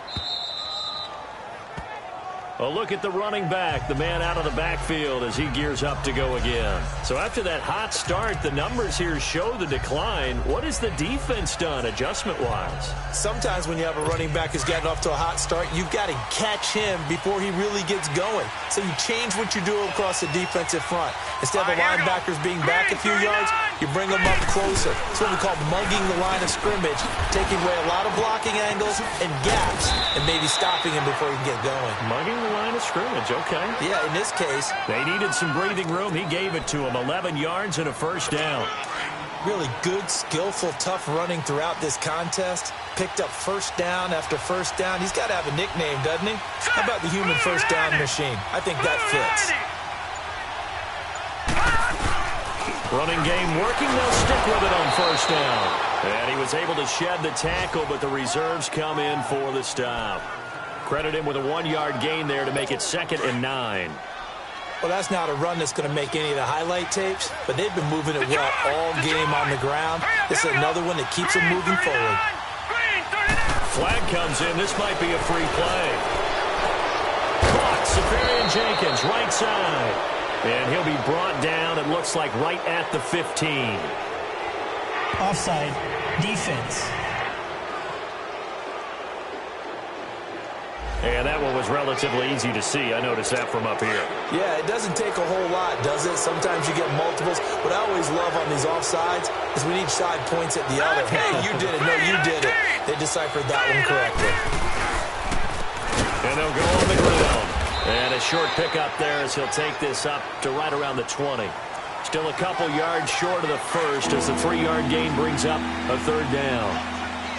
S2: A look at the running back, the man out of the backfield as he gears up to go again. So after that hot start, the numbers here show the decline. What has the defense done adjustment-wise?
S3: Sometimes when you have a running back who's gotten off to a hot start, you've got to catch him before he really gets going. So you change what you do across the defensive front. Instead of the linebackers being back a few yards, you bring them up closer. It's what we call mugging the line of scrimmage, taking away a lot of blocking angles and gaps and maybe stopping him before he can get going.
S2: Mugging the line of scrimmage, okay.
S3: Yeah, in this case,
S2: they needed some breathing room. He gave it to him. 11 yards and a first down.
S3: really good, skillful, tough running throughout this contest. Picked up first down after first down. He's got to have a nickname, doesn't he? How about the human first down machine? I think that fits.
S2: Running game working. They'll stick with it on first down. And he was able to shed the tackle, but the reserves come in for the stop. Credit him with a 1-yard gain there to make it 2nd and 9.
S3: Well, that's not a run that's going to make any of the highlight tapes, but they've been moving it well all game on the ground. This is another one that keeps them moving forward.
S2: Flag comes in. This might be a free play. Caught. Safarian Jenkins, right side. And he'll be brought down, it looks like, right at the 15.
S5: Offside. Defense.
S2: And that one was relatively easy to see. I noticed that from up here.
S3: Yeah, it doesn't take a whole lot, does it? Sometimes you get multiples. What I always love on these offsides is when each side points at the other. Hey, you did it. No, you did it. They deciphered that one correctly.
S2: And they'll go on the ground. And a short pickup there as he'll take this up to right around the 20. Still a couple yards short of the first as the 3-yard gain brings up a 3rd down.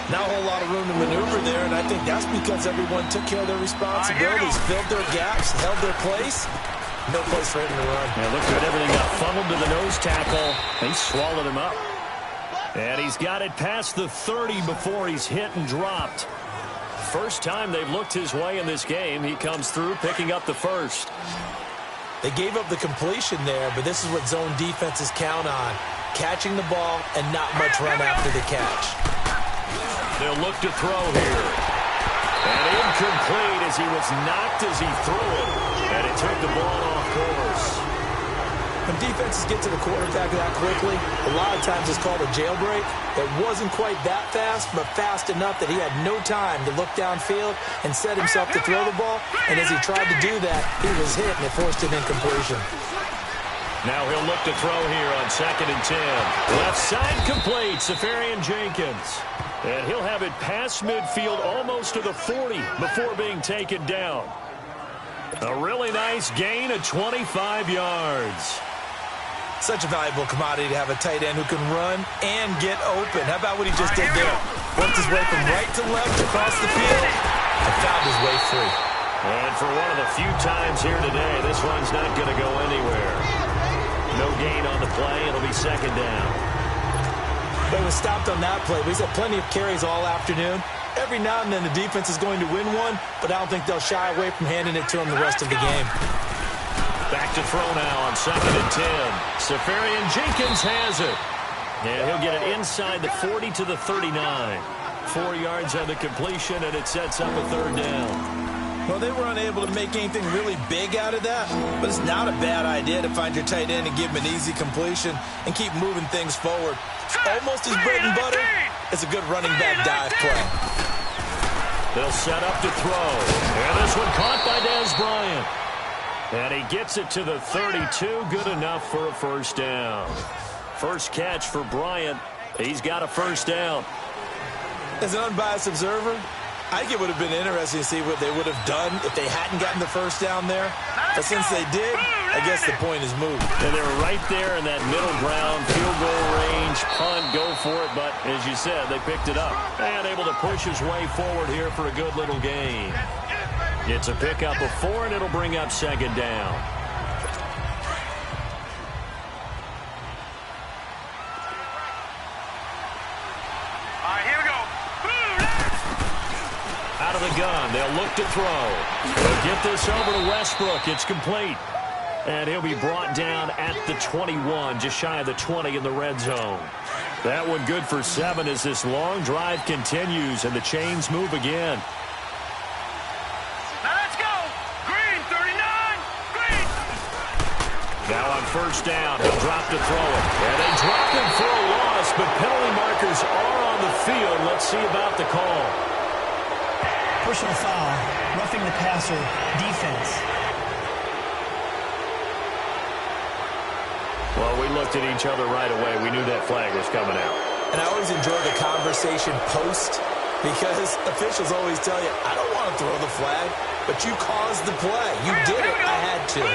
S3: Not a whole lot of room to maneuver there, and I think that's because everyone took care of their responsibilities, filled their gaps, held their place. No place for him to run.
S2: Yeah, look good. Everything got funneled to the nose tackle. He swallowed him up. And he's got it past the 30 before he's hit and dropped. First time they've looked his way in this game. He comes through picking up the first.
S3: They gave up the completion there, but this is what zone defenses count on. Catching the ball and not much run after the catch.
S2: They'll look to throw here. And incomplete as he was knocked as he threw it. And it took the ball off course.
S3: When defenses get to the quarterback that quickly, a lot of times it's called a jailbreak. It wasn't quite that fast, but fast enough that he had no time to look downfield and set himself to throw the ball. And as he tried to do that, he was hit and it forced an incompletion.
S2: Now he'll look to throw here on 2nd and 10. Left side complete, Safarian Jenkins. And he'll have it past midfield almost to the 40 before being taken down. A really nice gain of 25 yards.
S3: Such a valuable commodity to have a tight end who can run and get open. How about what he just did there? Worked his way from right to left across the field and found his way free.
S2: And for one of the few times here today, this run's not going to go anywhere. No gain on the play. It'll be 2nd down.
S3: They was stopped on that play. But he's had plenty of carries all afternoon. Every now and then the defense is going to win one, but I don't think they'll shy away from handing it to him the rest of the game.
S2: Back to throw now on 2nd and 10. Safarian Jenkins has it. And he'll get it inside the 40 to the 39. 4 yards on the completion, and it sets up a 3rd down.
S3: Well, they were unable to make anything really big out of that, but it's not a bad idea to find your tight end and give him an easy completion and keep moving things forward. Almost his bread and butter. It's a good running back dive play.
S2: They'll set up to throw. And this one caught by Dez Bryant. And he gets it to the 32. Good enough for a first down. First catch for Bryant. He's got a first down.
S3: As an unbiased observer, I think it would have been interesting to see what they would have done if they hadn't gotten the first down there. But since they did, I guess the point is moved.
S2: And they were right there in that middle ground, field goal range, punt, go for it. But as you said, they picked it up. And able to push his way forward here for a good little gain. It's a pickup of 4, and it'll bring up 2nd down. Out of the gun, they'll look to throw. They'll get this over to Westbrook. It's complete. And he'll be brought down at the 21, just shy of the 20 in the red zone. That one good for 7 as this long drive continues and the chains move again.
S4: Now let's go. Green.
S2: Now on first down, he'll drop to throw it. And they drop him for a loss, but penalty markers are on the field. Let's see about the call.
S5: Personal foul, roughing the passer, defense.
S2: Well, we looked at each other right away. We knew that flag was coming out.
S3: And I always enjoy the conversation post because officials always tell you, I don't want to throw the flag, but you caused the play. You did it. I had to.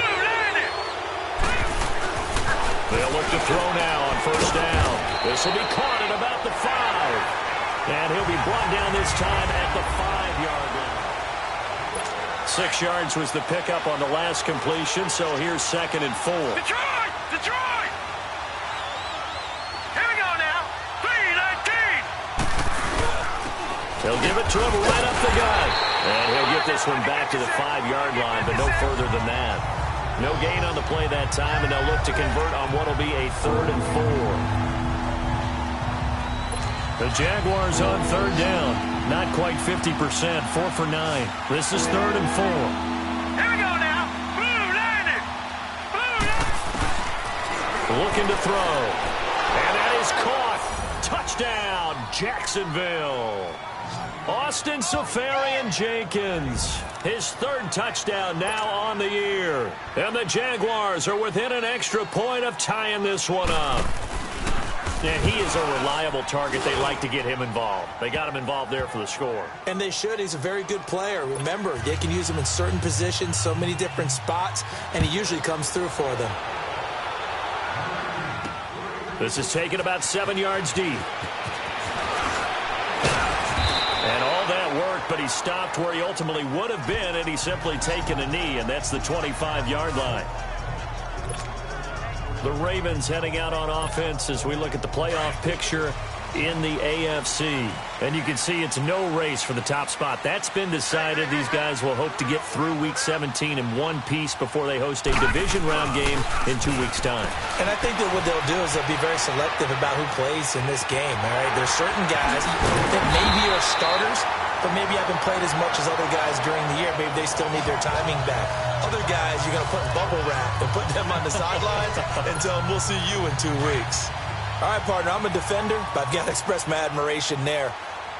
S2: They'll look to throw now on first down. This will be caught at about the 5. And he'll be brought down this time at the 5-yard line. 6 yards was the pickup on the last completion, so here's 2nd and 4.
S4: Detroit! Detroit! Here we go now. 3-19.
S2: They'll give it to him right up the gut. And he'll get this one back to the 5-yard line, but no further than that. No gain on the play that time, and they'll look to convert on what will be a 3rd and 4. The Jaguars on 3rd down. Not quite 50%. 4 for 9. This is 3rd and 4.
S4: Here we go now. Blue landed. Blue landed.
S2: Looking to throw. And that is caught. Touchdown, Jacksonville. Austin Seferian-Jenkins. His 3rd touchdown now on the year. And the Jaguars are within an extra point of tying this one up. Yeah, he is a reliable target. They like to get him involved. They got him involved there for the score.
S3: And they should. He's a very good player. Remember, they can use him in certain positions, so many different spots, and he usually comes through for them.
S2: This is taken about 7 yards deep. And all that worked, but he stopped where he ultimately would have been, and he's simply taken a knee, and that's the 25-yard line. The Ravens heading out on offense as we look at the playoff picture in the AFC. And you can see it's no race for the top spot. That's been decided. These guys will hope to get through Week 17 in one piece before they host a division round game in 2 weeks' time.
S3: And I think that what they'll do is they'll be very selective about who plays in this game. All right, there's certain guys that maybe are starters, but maybe haven't played as much as other guys during the year. Maybe they still need their timing back. Other guys, you're going to put in bubble wrap and put them on the sidelines and tell them we'll see you in 2 weeks. All right, partner, I'm a defender, but I've got to express my admiration there.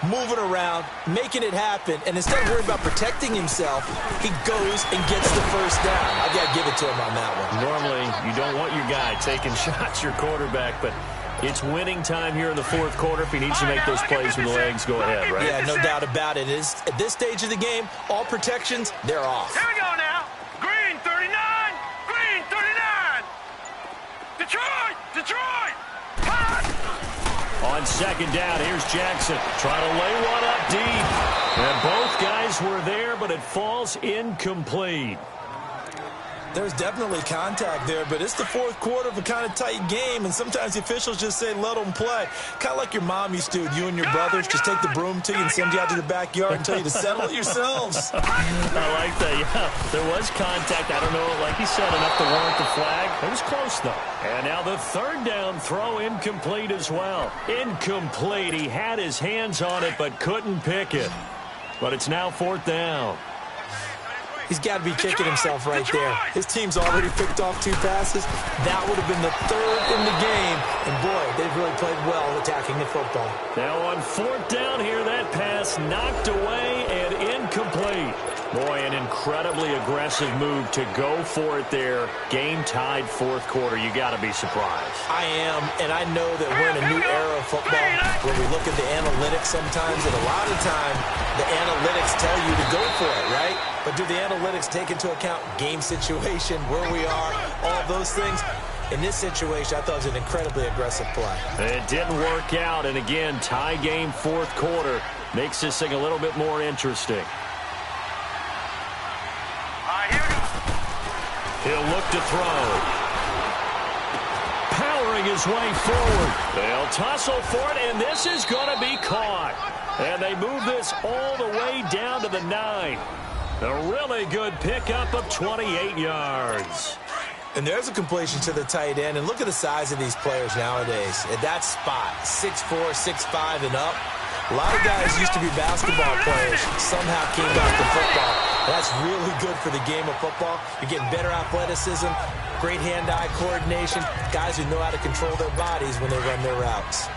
S3: Moving around, making it happen, and instead of worrying about protecting himself, he goes and gets the first down. I've got to give it to him on that one.
S2: Normally, you don't want your guy taking shots, your quarterback, but it's winning time here in the 4th quarter. If he needs to make those plays with the legs, go ahead, right?
S3: Yeah, no doubt about it. At this stage of the game, all protections, they're off.
S4: Here we go now. Green 39. Green 39. Detroit. Detroit. Hot.
S2: On 2nd down, here's Jackson trying to lay one up deep. And both guys were there, but it falls incomplete.
S3: There's definitely contact there, but it's the 4th quarter of a kind of tight game, and sometimes the officials just say, let them play. Kind of like your mom used to, you and your brothers just take the broom to you and send you out to the backyard and tell you to settle it yourselves.
S2: I like that, yeah. There was contact. I don't know, like he said, enough to warrant the flag. It was close, though. And now the 3rd down throw incomplete as well. Incomplete. He had his hands on it, but couldn't pick it. But it's now 4th down.
S3: He's got to be kicking himself right there. His team's already picked off 2 passes. That would have been the 3rd in the game. And, boy, they've really played well attacking the football.
S2: Now on 4th down here, that pass knocked away and incomplete. Boy, an incredibly aggressive move to go for it there. Game-tied 4th quarter. You got to be surprised.
S3: I am, and I know that we're in a new era of football where we look at the analytics sometimes, and a lot of time the analytics tell you to go for it, right? But do the analytics take into account game situation, where we are, all those things? In this situation, I thought it was an incredibly aggressive play.
S2: It didn't work out, and again, tie game 4th quarter makes this thing a little bit more interesting. He'll look to throw. Powering his way forward. They'll tussle for it, and this is going to be caught. And they move this all the way down to the 9. A really good pickup of 28 yards.
S3: And there's a completion to the tight end. And look at the size of these players nowadays. At that spot, 6'4", 6'5", and up. A lot of guys used to be basketball players, somehow came back to football. That's really good for the game of football. You're getting better athleticism, great hand-eye coordination, guys who know how to control their bodies when they run their routes.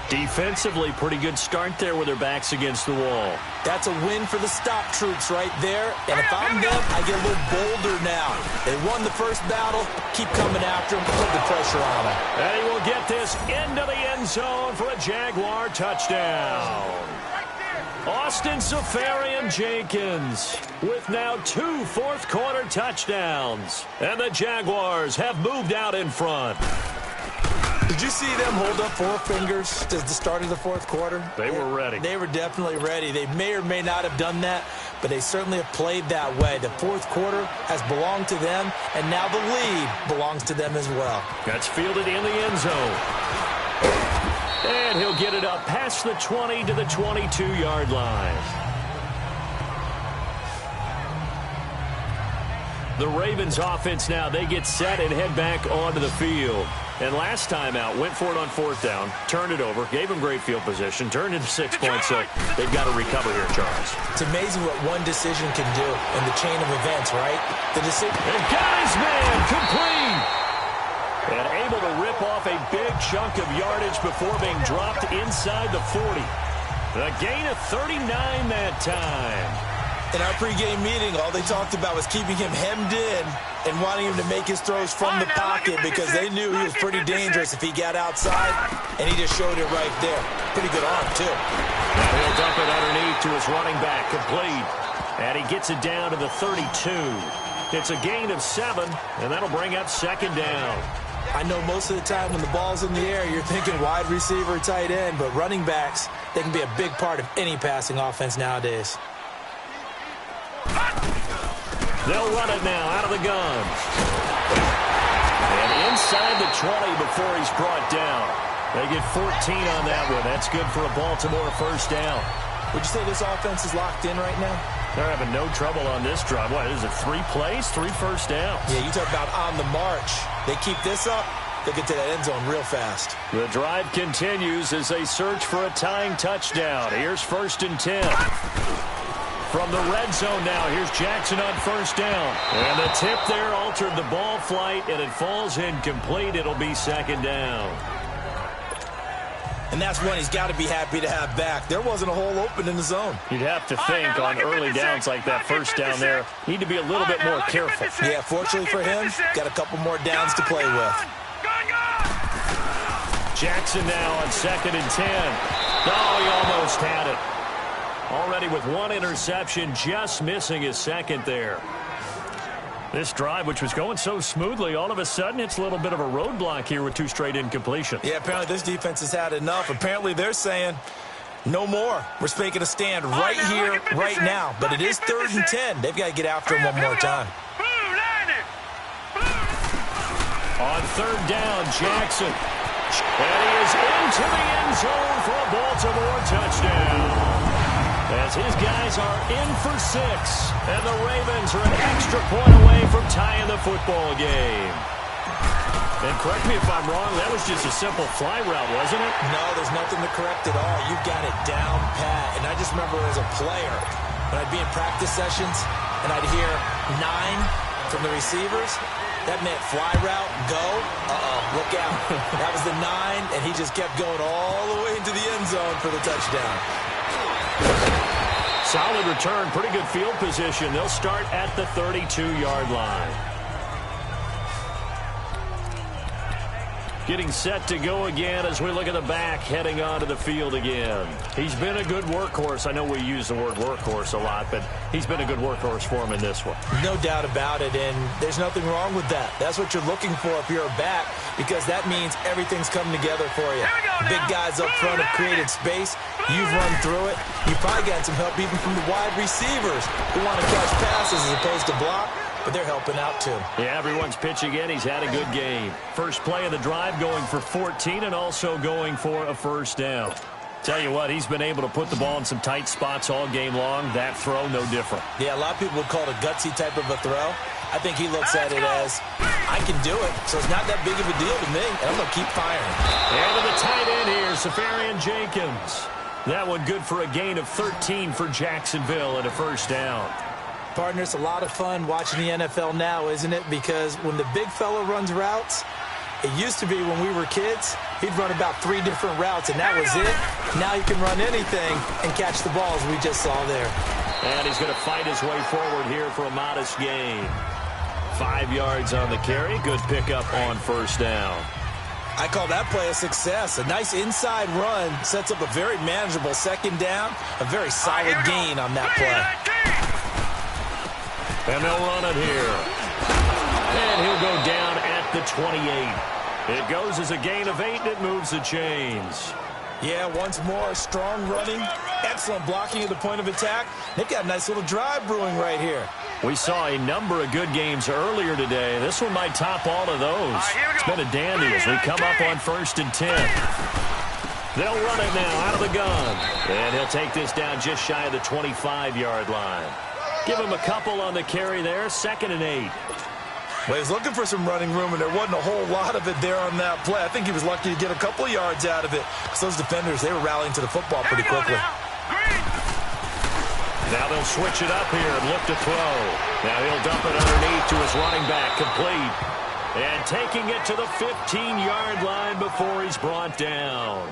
S2: Defensively, pretty good start there with their backs against the wall.
S3: That's a win for the stop troops right there. And if I'm them, I get a little bolder now. They won the first battle. Keep coming after them. Put the pressure on them.
S2: And he will get this into the end zone for a Jaguar touchdown. Austin Seferian-Jenkins with now 2 fourth-quarter touchdowns. And the Jaguars have moved out in front.
S3: Did you see them hold up 4 fingers at the start of the fourth quarter?
S2: They were ready.
S3: They were definitely ready. They may or may not have done that, but they certainly have played that way. The fourth quarter has belonged to them, and now the lead belongs to them as well.
S2: That's fielded in the end zone. And he'll get it up past the 20 to the 22-yard line. The Ravens offense now, they get set and head back onto the field. And last time out, went for it on 4th down, turned it over, gave them great field position, turned into 6 points, so they've got to recover here, Charles.
S3: It's amazing what one decision can do in the chain of events, right? The decision.
S2: And got his man complete. And able to rip off a big chunk of yardage before being dropped inside the 40. A gain of 39 that time.
S3: In our pregame meeting, all they talked about was keeping him hemmed in and wanting him to make his throws from the pocket because they knew he was pretty dangerous if he got outside, and he just showed it right there. Pretty good arm, too.
S2: Now he'll dump it underneath to his running back, complete. And he gets it down to the 32. It's a gain of 7, and that'll bring up 2nd down.
S3: I know most of the time when the ball's in the air, you're thinking wide receiver, tight end, but running backs, they can be a big part of any passing offense nowadays.
S2: They'll run it now out of the gun. And inside the 20 before he's brought down. They get 14 on that one. That's good for a Baltimore 1st down.
S3: Would you say this offense is locked in right now?
S2: They're having no trouble on this drive. What, is it 3 plays, 3 first downs?
S3: Yeah, you talk about on the march. They keep this up, they'll get to that end zone real fast.
S2: The drive continues as they search for a tying touchdown. Here's 1st and 10. From the red zone now, here's Jackson on 1st down. And the tip there altered the ball flight, and it falls incomplete. It'll be 2nd down.
S3: And that's one he's got to be happy to have back. There wasn't a hole open in the zone.
S2: You'd have to think on early downs like that 1st down there, need to be a little bit more careful.
S3: Yeah, fortunately for him, got a couple more downs to play with.
S2: Jackson now on 2nd and 10. Oh, he almost had it. Already with 1 interception, just missing his 2nd there. This drive, which was going so smoothly, all of a sudden it's a little bit of a roadblock here with 2 straight incompletions.
S3: Yeah, apparently this defense has had enough. Apparently they're saying no more. We're making a stand right here, right now. But it is 3rd and 10. They've got to get after him one more time.
S2: On 3rd down, Jackson. And he is into the end zone for a Baltimore touchdown. As his guys are in for 6, and the Ravens are an extra point away from tying the football game. And correct me if I'm wrong, that was just a simple fly route, wasn't it?
S3: No, there's nothing to correct at all. You've got it down pat. And I just remember as a player, when I'd be in practice sessions, and I'd hear 9 from the receivers, that meant fly route, go, look out. That was the 9, and he just kept going all the way into the end zone for the touchdown.
S2: Solid return, pretty good field position. They'll start at the 32-yard line. Getting set to go again as we look at the back heading onto the field again. He's been a good workhorse. I know we use the word workhorse a lot, but he's been a good workhorse for him in this one.
S3: No doubt about it, and there's nothing wrong with that. That's what you're looking for if you're a back, because that means everything's coming together for you. Big guys up front have created space. You've run through it. You've probably gotten some help even from the wide receivers who want to catch passes as opposed to block. But they're helping out, too.
S2: Yeah, everyone's pitching in. He's had a good game. First play of the drive going for 14 and also going for a 1st down. Tell you what, he's been able to put the ball in some tight spots all game long. That throw, no different.
S3: Yeah, a lot of people would call it a gutsy type of a throw. I think he looks at it as, I can do it, so it's not that big of a deal to me, and I'm going to keep firing.
S2: And to the tight end here, Seferian-Jenkins. That one good for a gain of 13 for Jacksonville and a first down.
S3: Partner, it's a lot of fun watching the NFL now, isn't it? Because when the big fella runs routes, it used to be when we were kids, he'd run about 3 different routes, and that was it. Now he can run anything and catch the balls we just saw there.
S2: And he's going to fight his way forward here for a modest gain. 5 yards on the carry. Good pickup on first down.
S3: I call that play a success. A nice inside run sets up a very manageable second down. A very solid gain on that play.
S2: And they'll run it here. And he'll go down at the 28. It goes as a gain of 8, and it moves the chains.
S3: Yeah, once more, strong running, excellent blocking at the point of attack. They've got a nice little drive brewing right here.
S2: We saw a number of good games earlier today. This one might top all of those. It's been a dandy as we come up on 1st and 10. They'll run it now out of the gun. And he'll take this down just shy of the 25-yard line. Give him a couple on the carry there, 2nd and 8.
S3: Well, he was looking for some running room, and there wasn't a whole lot of it there on that play. I think he was lucky to get a couple of yards out of it, because those defenders, they were rallying to the football pretty quickly.
S2: Now they'll switch it up here and look to throw. Now he'll dump it underneath to his running back, complete. And taking it to the 15-yard line before he's brought down.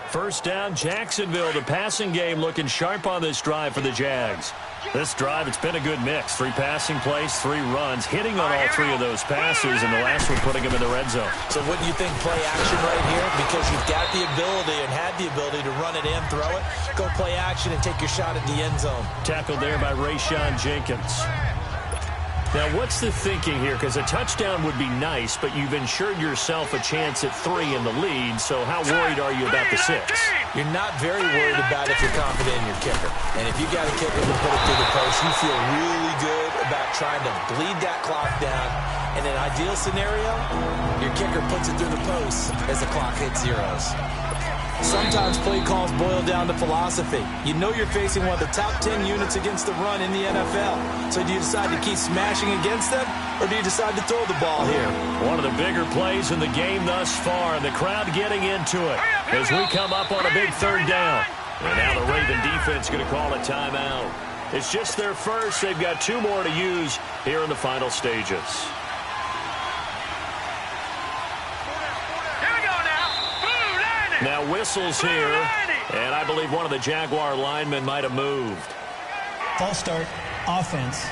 S2: First down, Jacksonville. The passing game looking sharp on this drive for the Jags. This drive, it's been a good mix. 3 passing plays, 3 runs, hitting on all 3 of those passes, and the last one putting him in the red zone.
S3: So wouldn't you think play action right here? Because you've got the ability and had the ability to run it in, throw it, go play action, and take your shot at the end zone.
S2: Tackled there by Rayshon Jenkins. Now, what's the thinking here? Because a touchdown would be nice, but you've ensured yourself a chance at 3 in the lead, so how worried are you about the 6?
S3: You're not very worried about if you're confident in your kicker. And if you got a kicker to put it through the post, you feel really good about trying to bleed that clock down. In an ideal scenario, your kicker puts it through the post as the clock hits zeros. Sometimes play calls boil down to philosophy. You know you're facing one of the top 10 units against the run in the NFL. So do you decide to keep smashing against them, or do you decide to throw the ball here?
S2: One of the bigger plays in the game thus far, and the crowd getting into it as we come up on a big 3rd down. And now the Raven defense going to call a timeout. It's just their first. They've got 2 more to use here in the final stages. Now whistles here, and I believe one of the Jaguar linemen might have moved.
S5: False start, offense.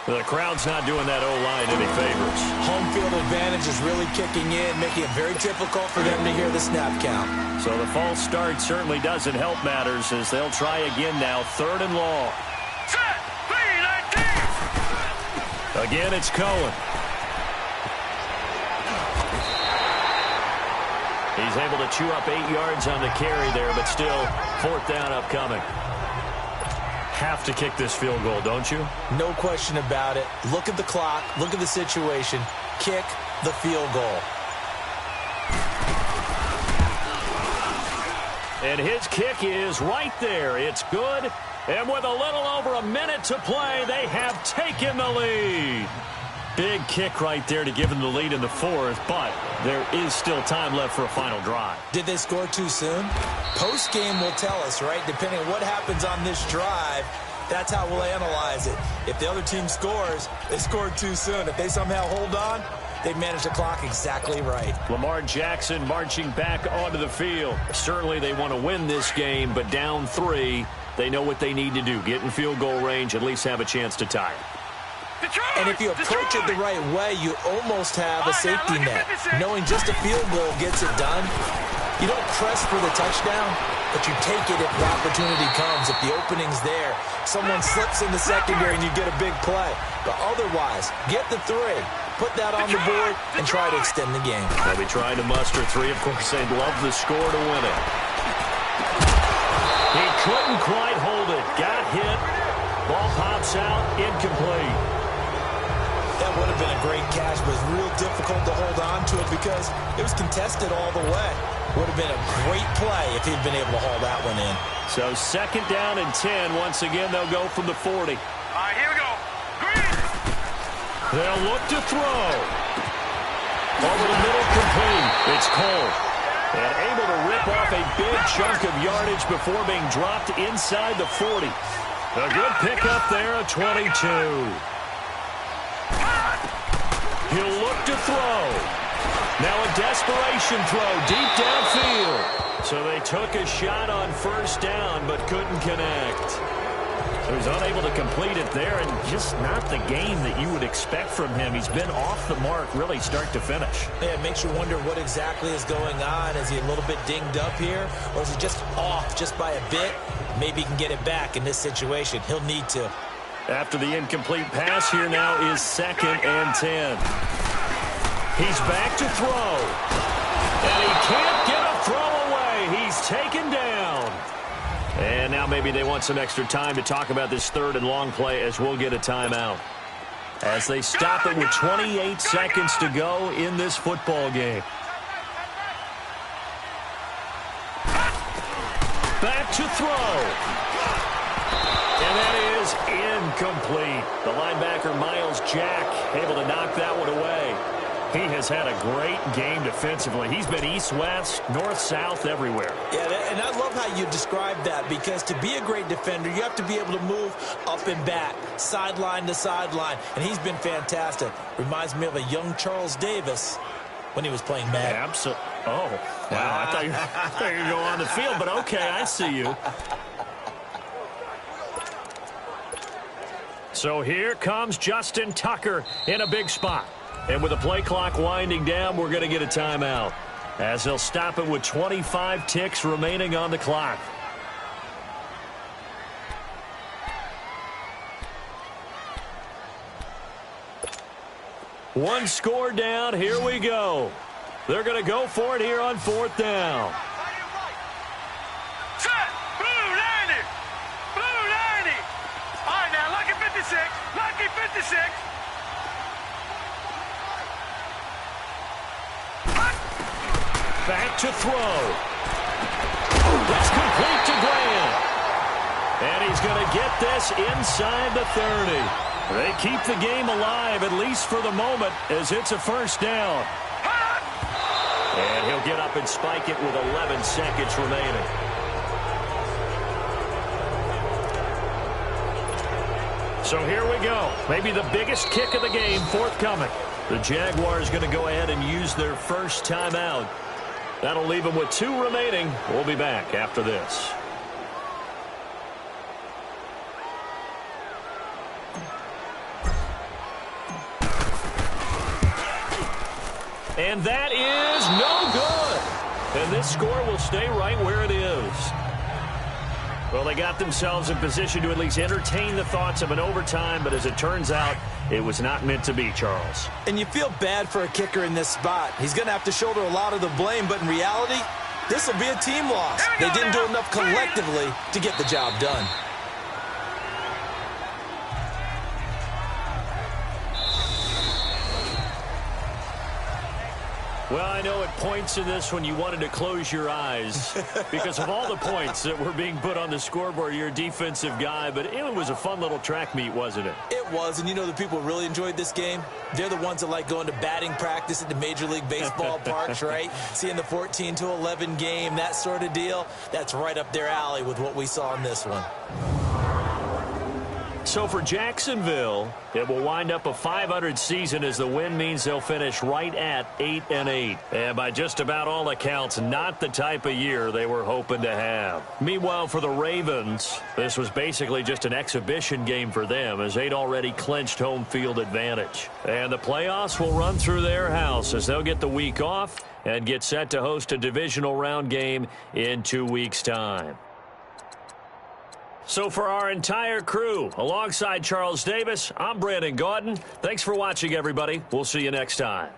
S2: The crowd's not doing that O-line any favors.
S3: Home field advantage is really kicking in, making it very difficult for them to hear the snap count.
S2: So the false start certainly doesn't help matters as they'll try again now, 3rd and long. Again, it's Cohen. He's able to chew up 8 yards on the carry there, but still 4th down upcoming. Have to kick this field goal, don't you?
S3: No question about it. Look at the clock. Look at the situation. Kick the field goal.
S2: And his kick is right there. It's good. And with a little over a minute to play, they have taken the lead. Big kick right there to give them the lead in the 4th, but there is still time left for a final drive.
S3: Did they score too soon? Post-game will tell us, right? Depending on what happens on this drive, that's how we'll analyze it. If the other team scores, they scored too soon. If they somehow hold on, they manage the clock exactly right.
S2: Lamar Jackson marching back onto the field. Certainly they want to win this game, but down 3, they know what they need to do. Get in field goal range, at least have a chance to tie it.
S3: And if you approach it the right way, you almost have a safety net. Knowing just a field goal gets it done. You don't press for the touchdown, but you take it if the opportunity comes. If the opening's there, someone slips in the secondary and you get a big play. But otherwise, get the 3, put that on the board, and try to extend the game.
S2: They'll be trying to muster 3. Of course, they'd love the score to win it. He couldn't quite hold it. Got hit. Ball pops out. Incomplete.
S3: That would have been a great catch, but it was real difficult to hold on to it because it was contested all the way. Would have been a great play if he'd been able to haul that one in.
S2: So 2nd down and 10. Once again, they'll go from the 40.
S4: All right, here we go. Green.
S2: They'll look to throw. Over the middle, complete. It's Cole. And able to rip off a big chunk of yardage before being dropped inside the 40. A good pickup there at 22. He'll look to throw. Now a desperation throw deep downfield. So they took a shot on first down but couldn't connect. So he's unable to complete it there, and just not the game that you would expect from him. He's been off the mark really start to finish.
S3: Yeah, it makes you wonder what exactly is going on. Is he a little bit dinged up here, or is he just off just by a bit? Maybe he can get it back in this situation. He'll need to.
S2: After the incomplete pass, here now is 2nd and 10. He's back to throw. And he can't get a throw away. He's taken down. And now maybe they want some extra time to talk about this 3rd and long play as we'll get a timeout. As they stop it with 28 seconds to go in this football game. Back to throw. And that is incomplete. The linebacker, Miles Jack, able to knock that one away. He has had a great game defensively. He's been east-west, north-south, everywhere. Yeah,
S3: and I love how you describe that, because to be a great defender, you have to be able to move up and back, sideline to sideline, and he's been fantastic. Reminds me of a young Charles Davis when he was playing Madden.
S2: Absolutely. Oh, wow. I thought you were going to go on the field, but okay, I see you. So here comes Justin Tucker in a big spot. And with the play clock winding down, we're going to get a timeout, as they'll stop it with 25 ticks remaining on the clock. One score down. Here we go. They're going to go for it here on 4th down.
S4: Set! Blue 90! Blue 90! All right, now, lucky 56. Lucky 56.
S2: Back to throw. That's complete to Grant. And he's going to get this inside the 30. They keep the game alive, at least for the moment, as it's a 1st down. And he'll get up and spike it with 11 seconds remaining. So here we go. Maybe the biggest kick of the game forthcoming. The Jaguars going to go ahead and use their first timeout. That'll leave them with 2 remaining. We'll be back after this. And that is no good. And this score will stay right where it is. Well, they got themselves in position to at least entertain the thoughts of an overtime, but as it turns out, it was not meant to be, Charles.
S3: And you feel bad for a kicker in this spot. He's going to have to shoulder a lot of the blame, but in reality, this will be a team loss. They didn't do enough collectively to get the job done.
S2: Well, I know at points in this when you wanted to close your eyes because of all the points that were being put on the scoreboard. You're a defensive guy, but it was a fun little track meet, wasn't it?
S3: It was, and you know the people who really enjoyed this game? They're the ones that like going to batting practice at the Major League Baseball parks, right? Seeing the 14-11 game, that sort of deal. That's right up their alley with what we saw in this one.
S2: So for Jacksonville, it will wind up a .500 season as the win means they'll finish right at 8-8. And by just about all accounts, not the type of year they were hoping to have. Meanwhile, for the Ravens, this was basically just an exhibition game for them as they'd already clinched home field advantage. And the playoffs will run through their house as they'll get the week off and get set to host a divisional round game in 2 weeks' time. So for our entire crew, alongside Charles Davis, I'm Brandon Gaudin. Thanks for watching, everybody. We'll see you next time.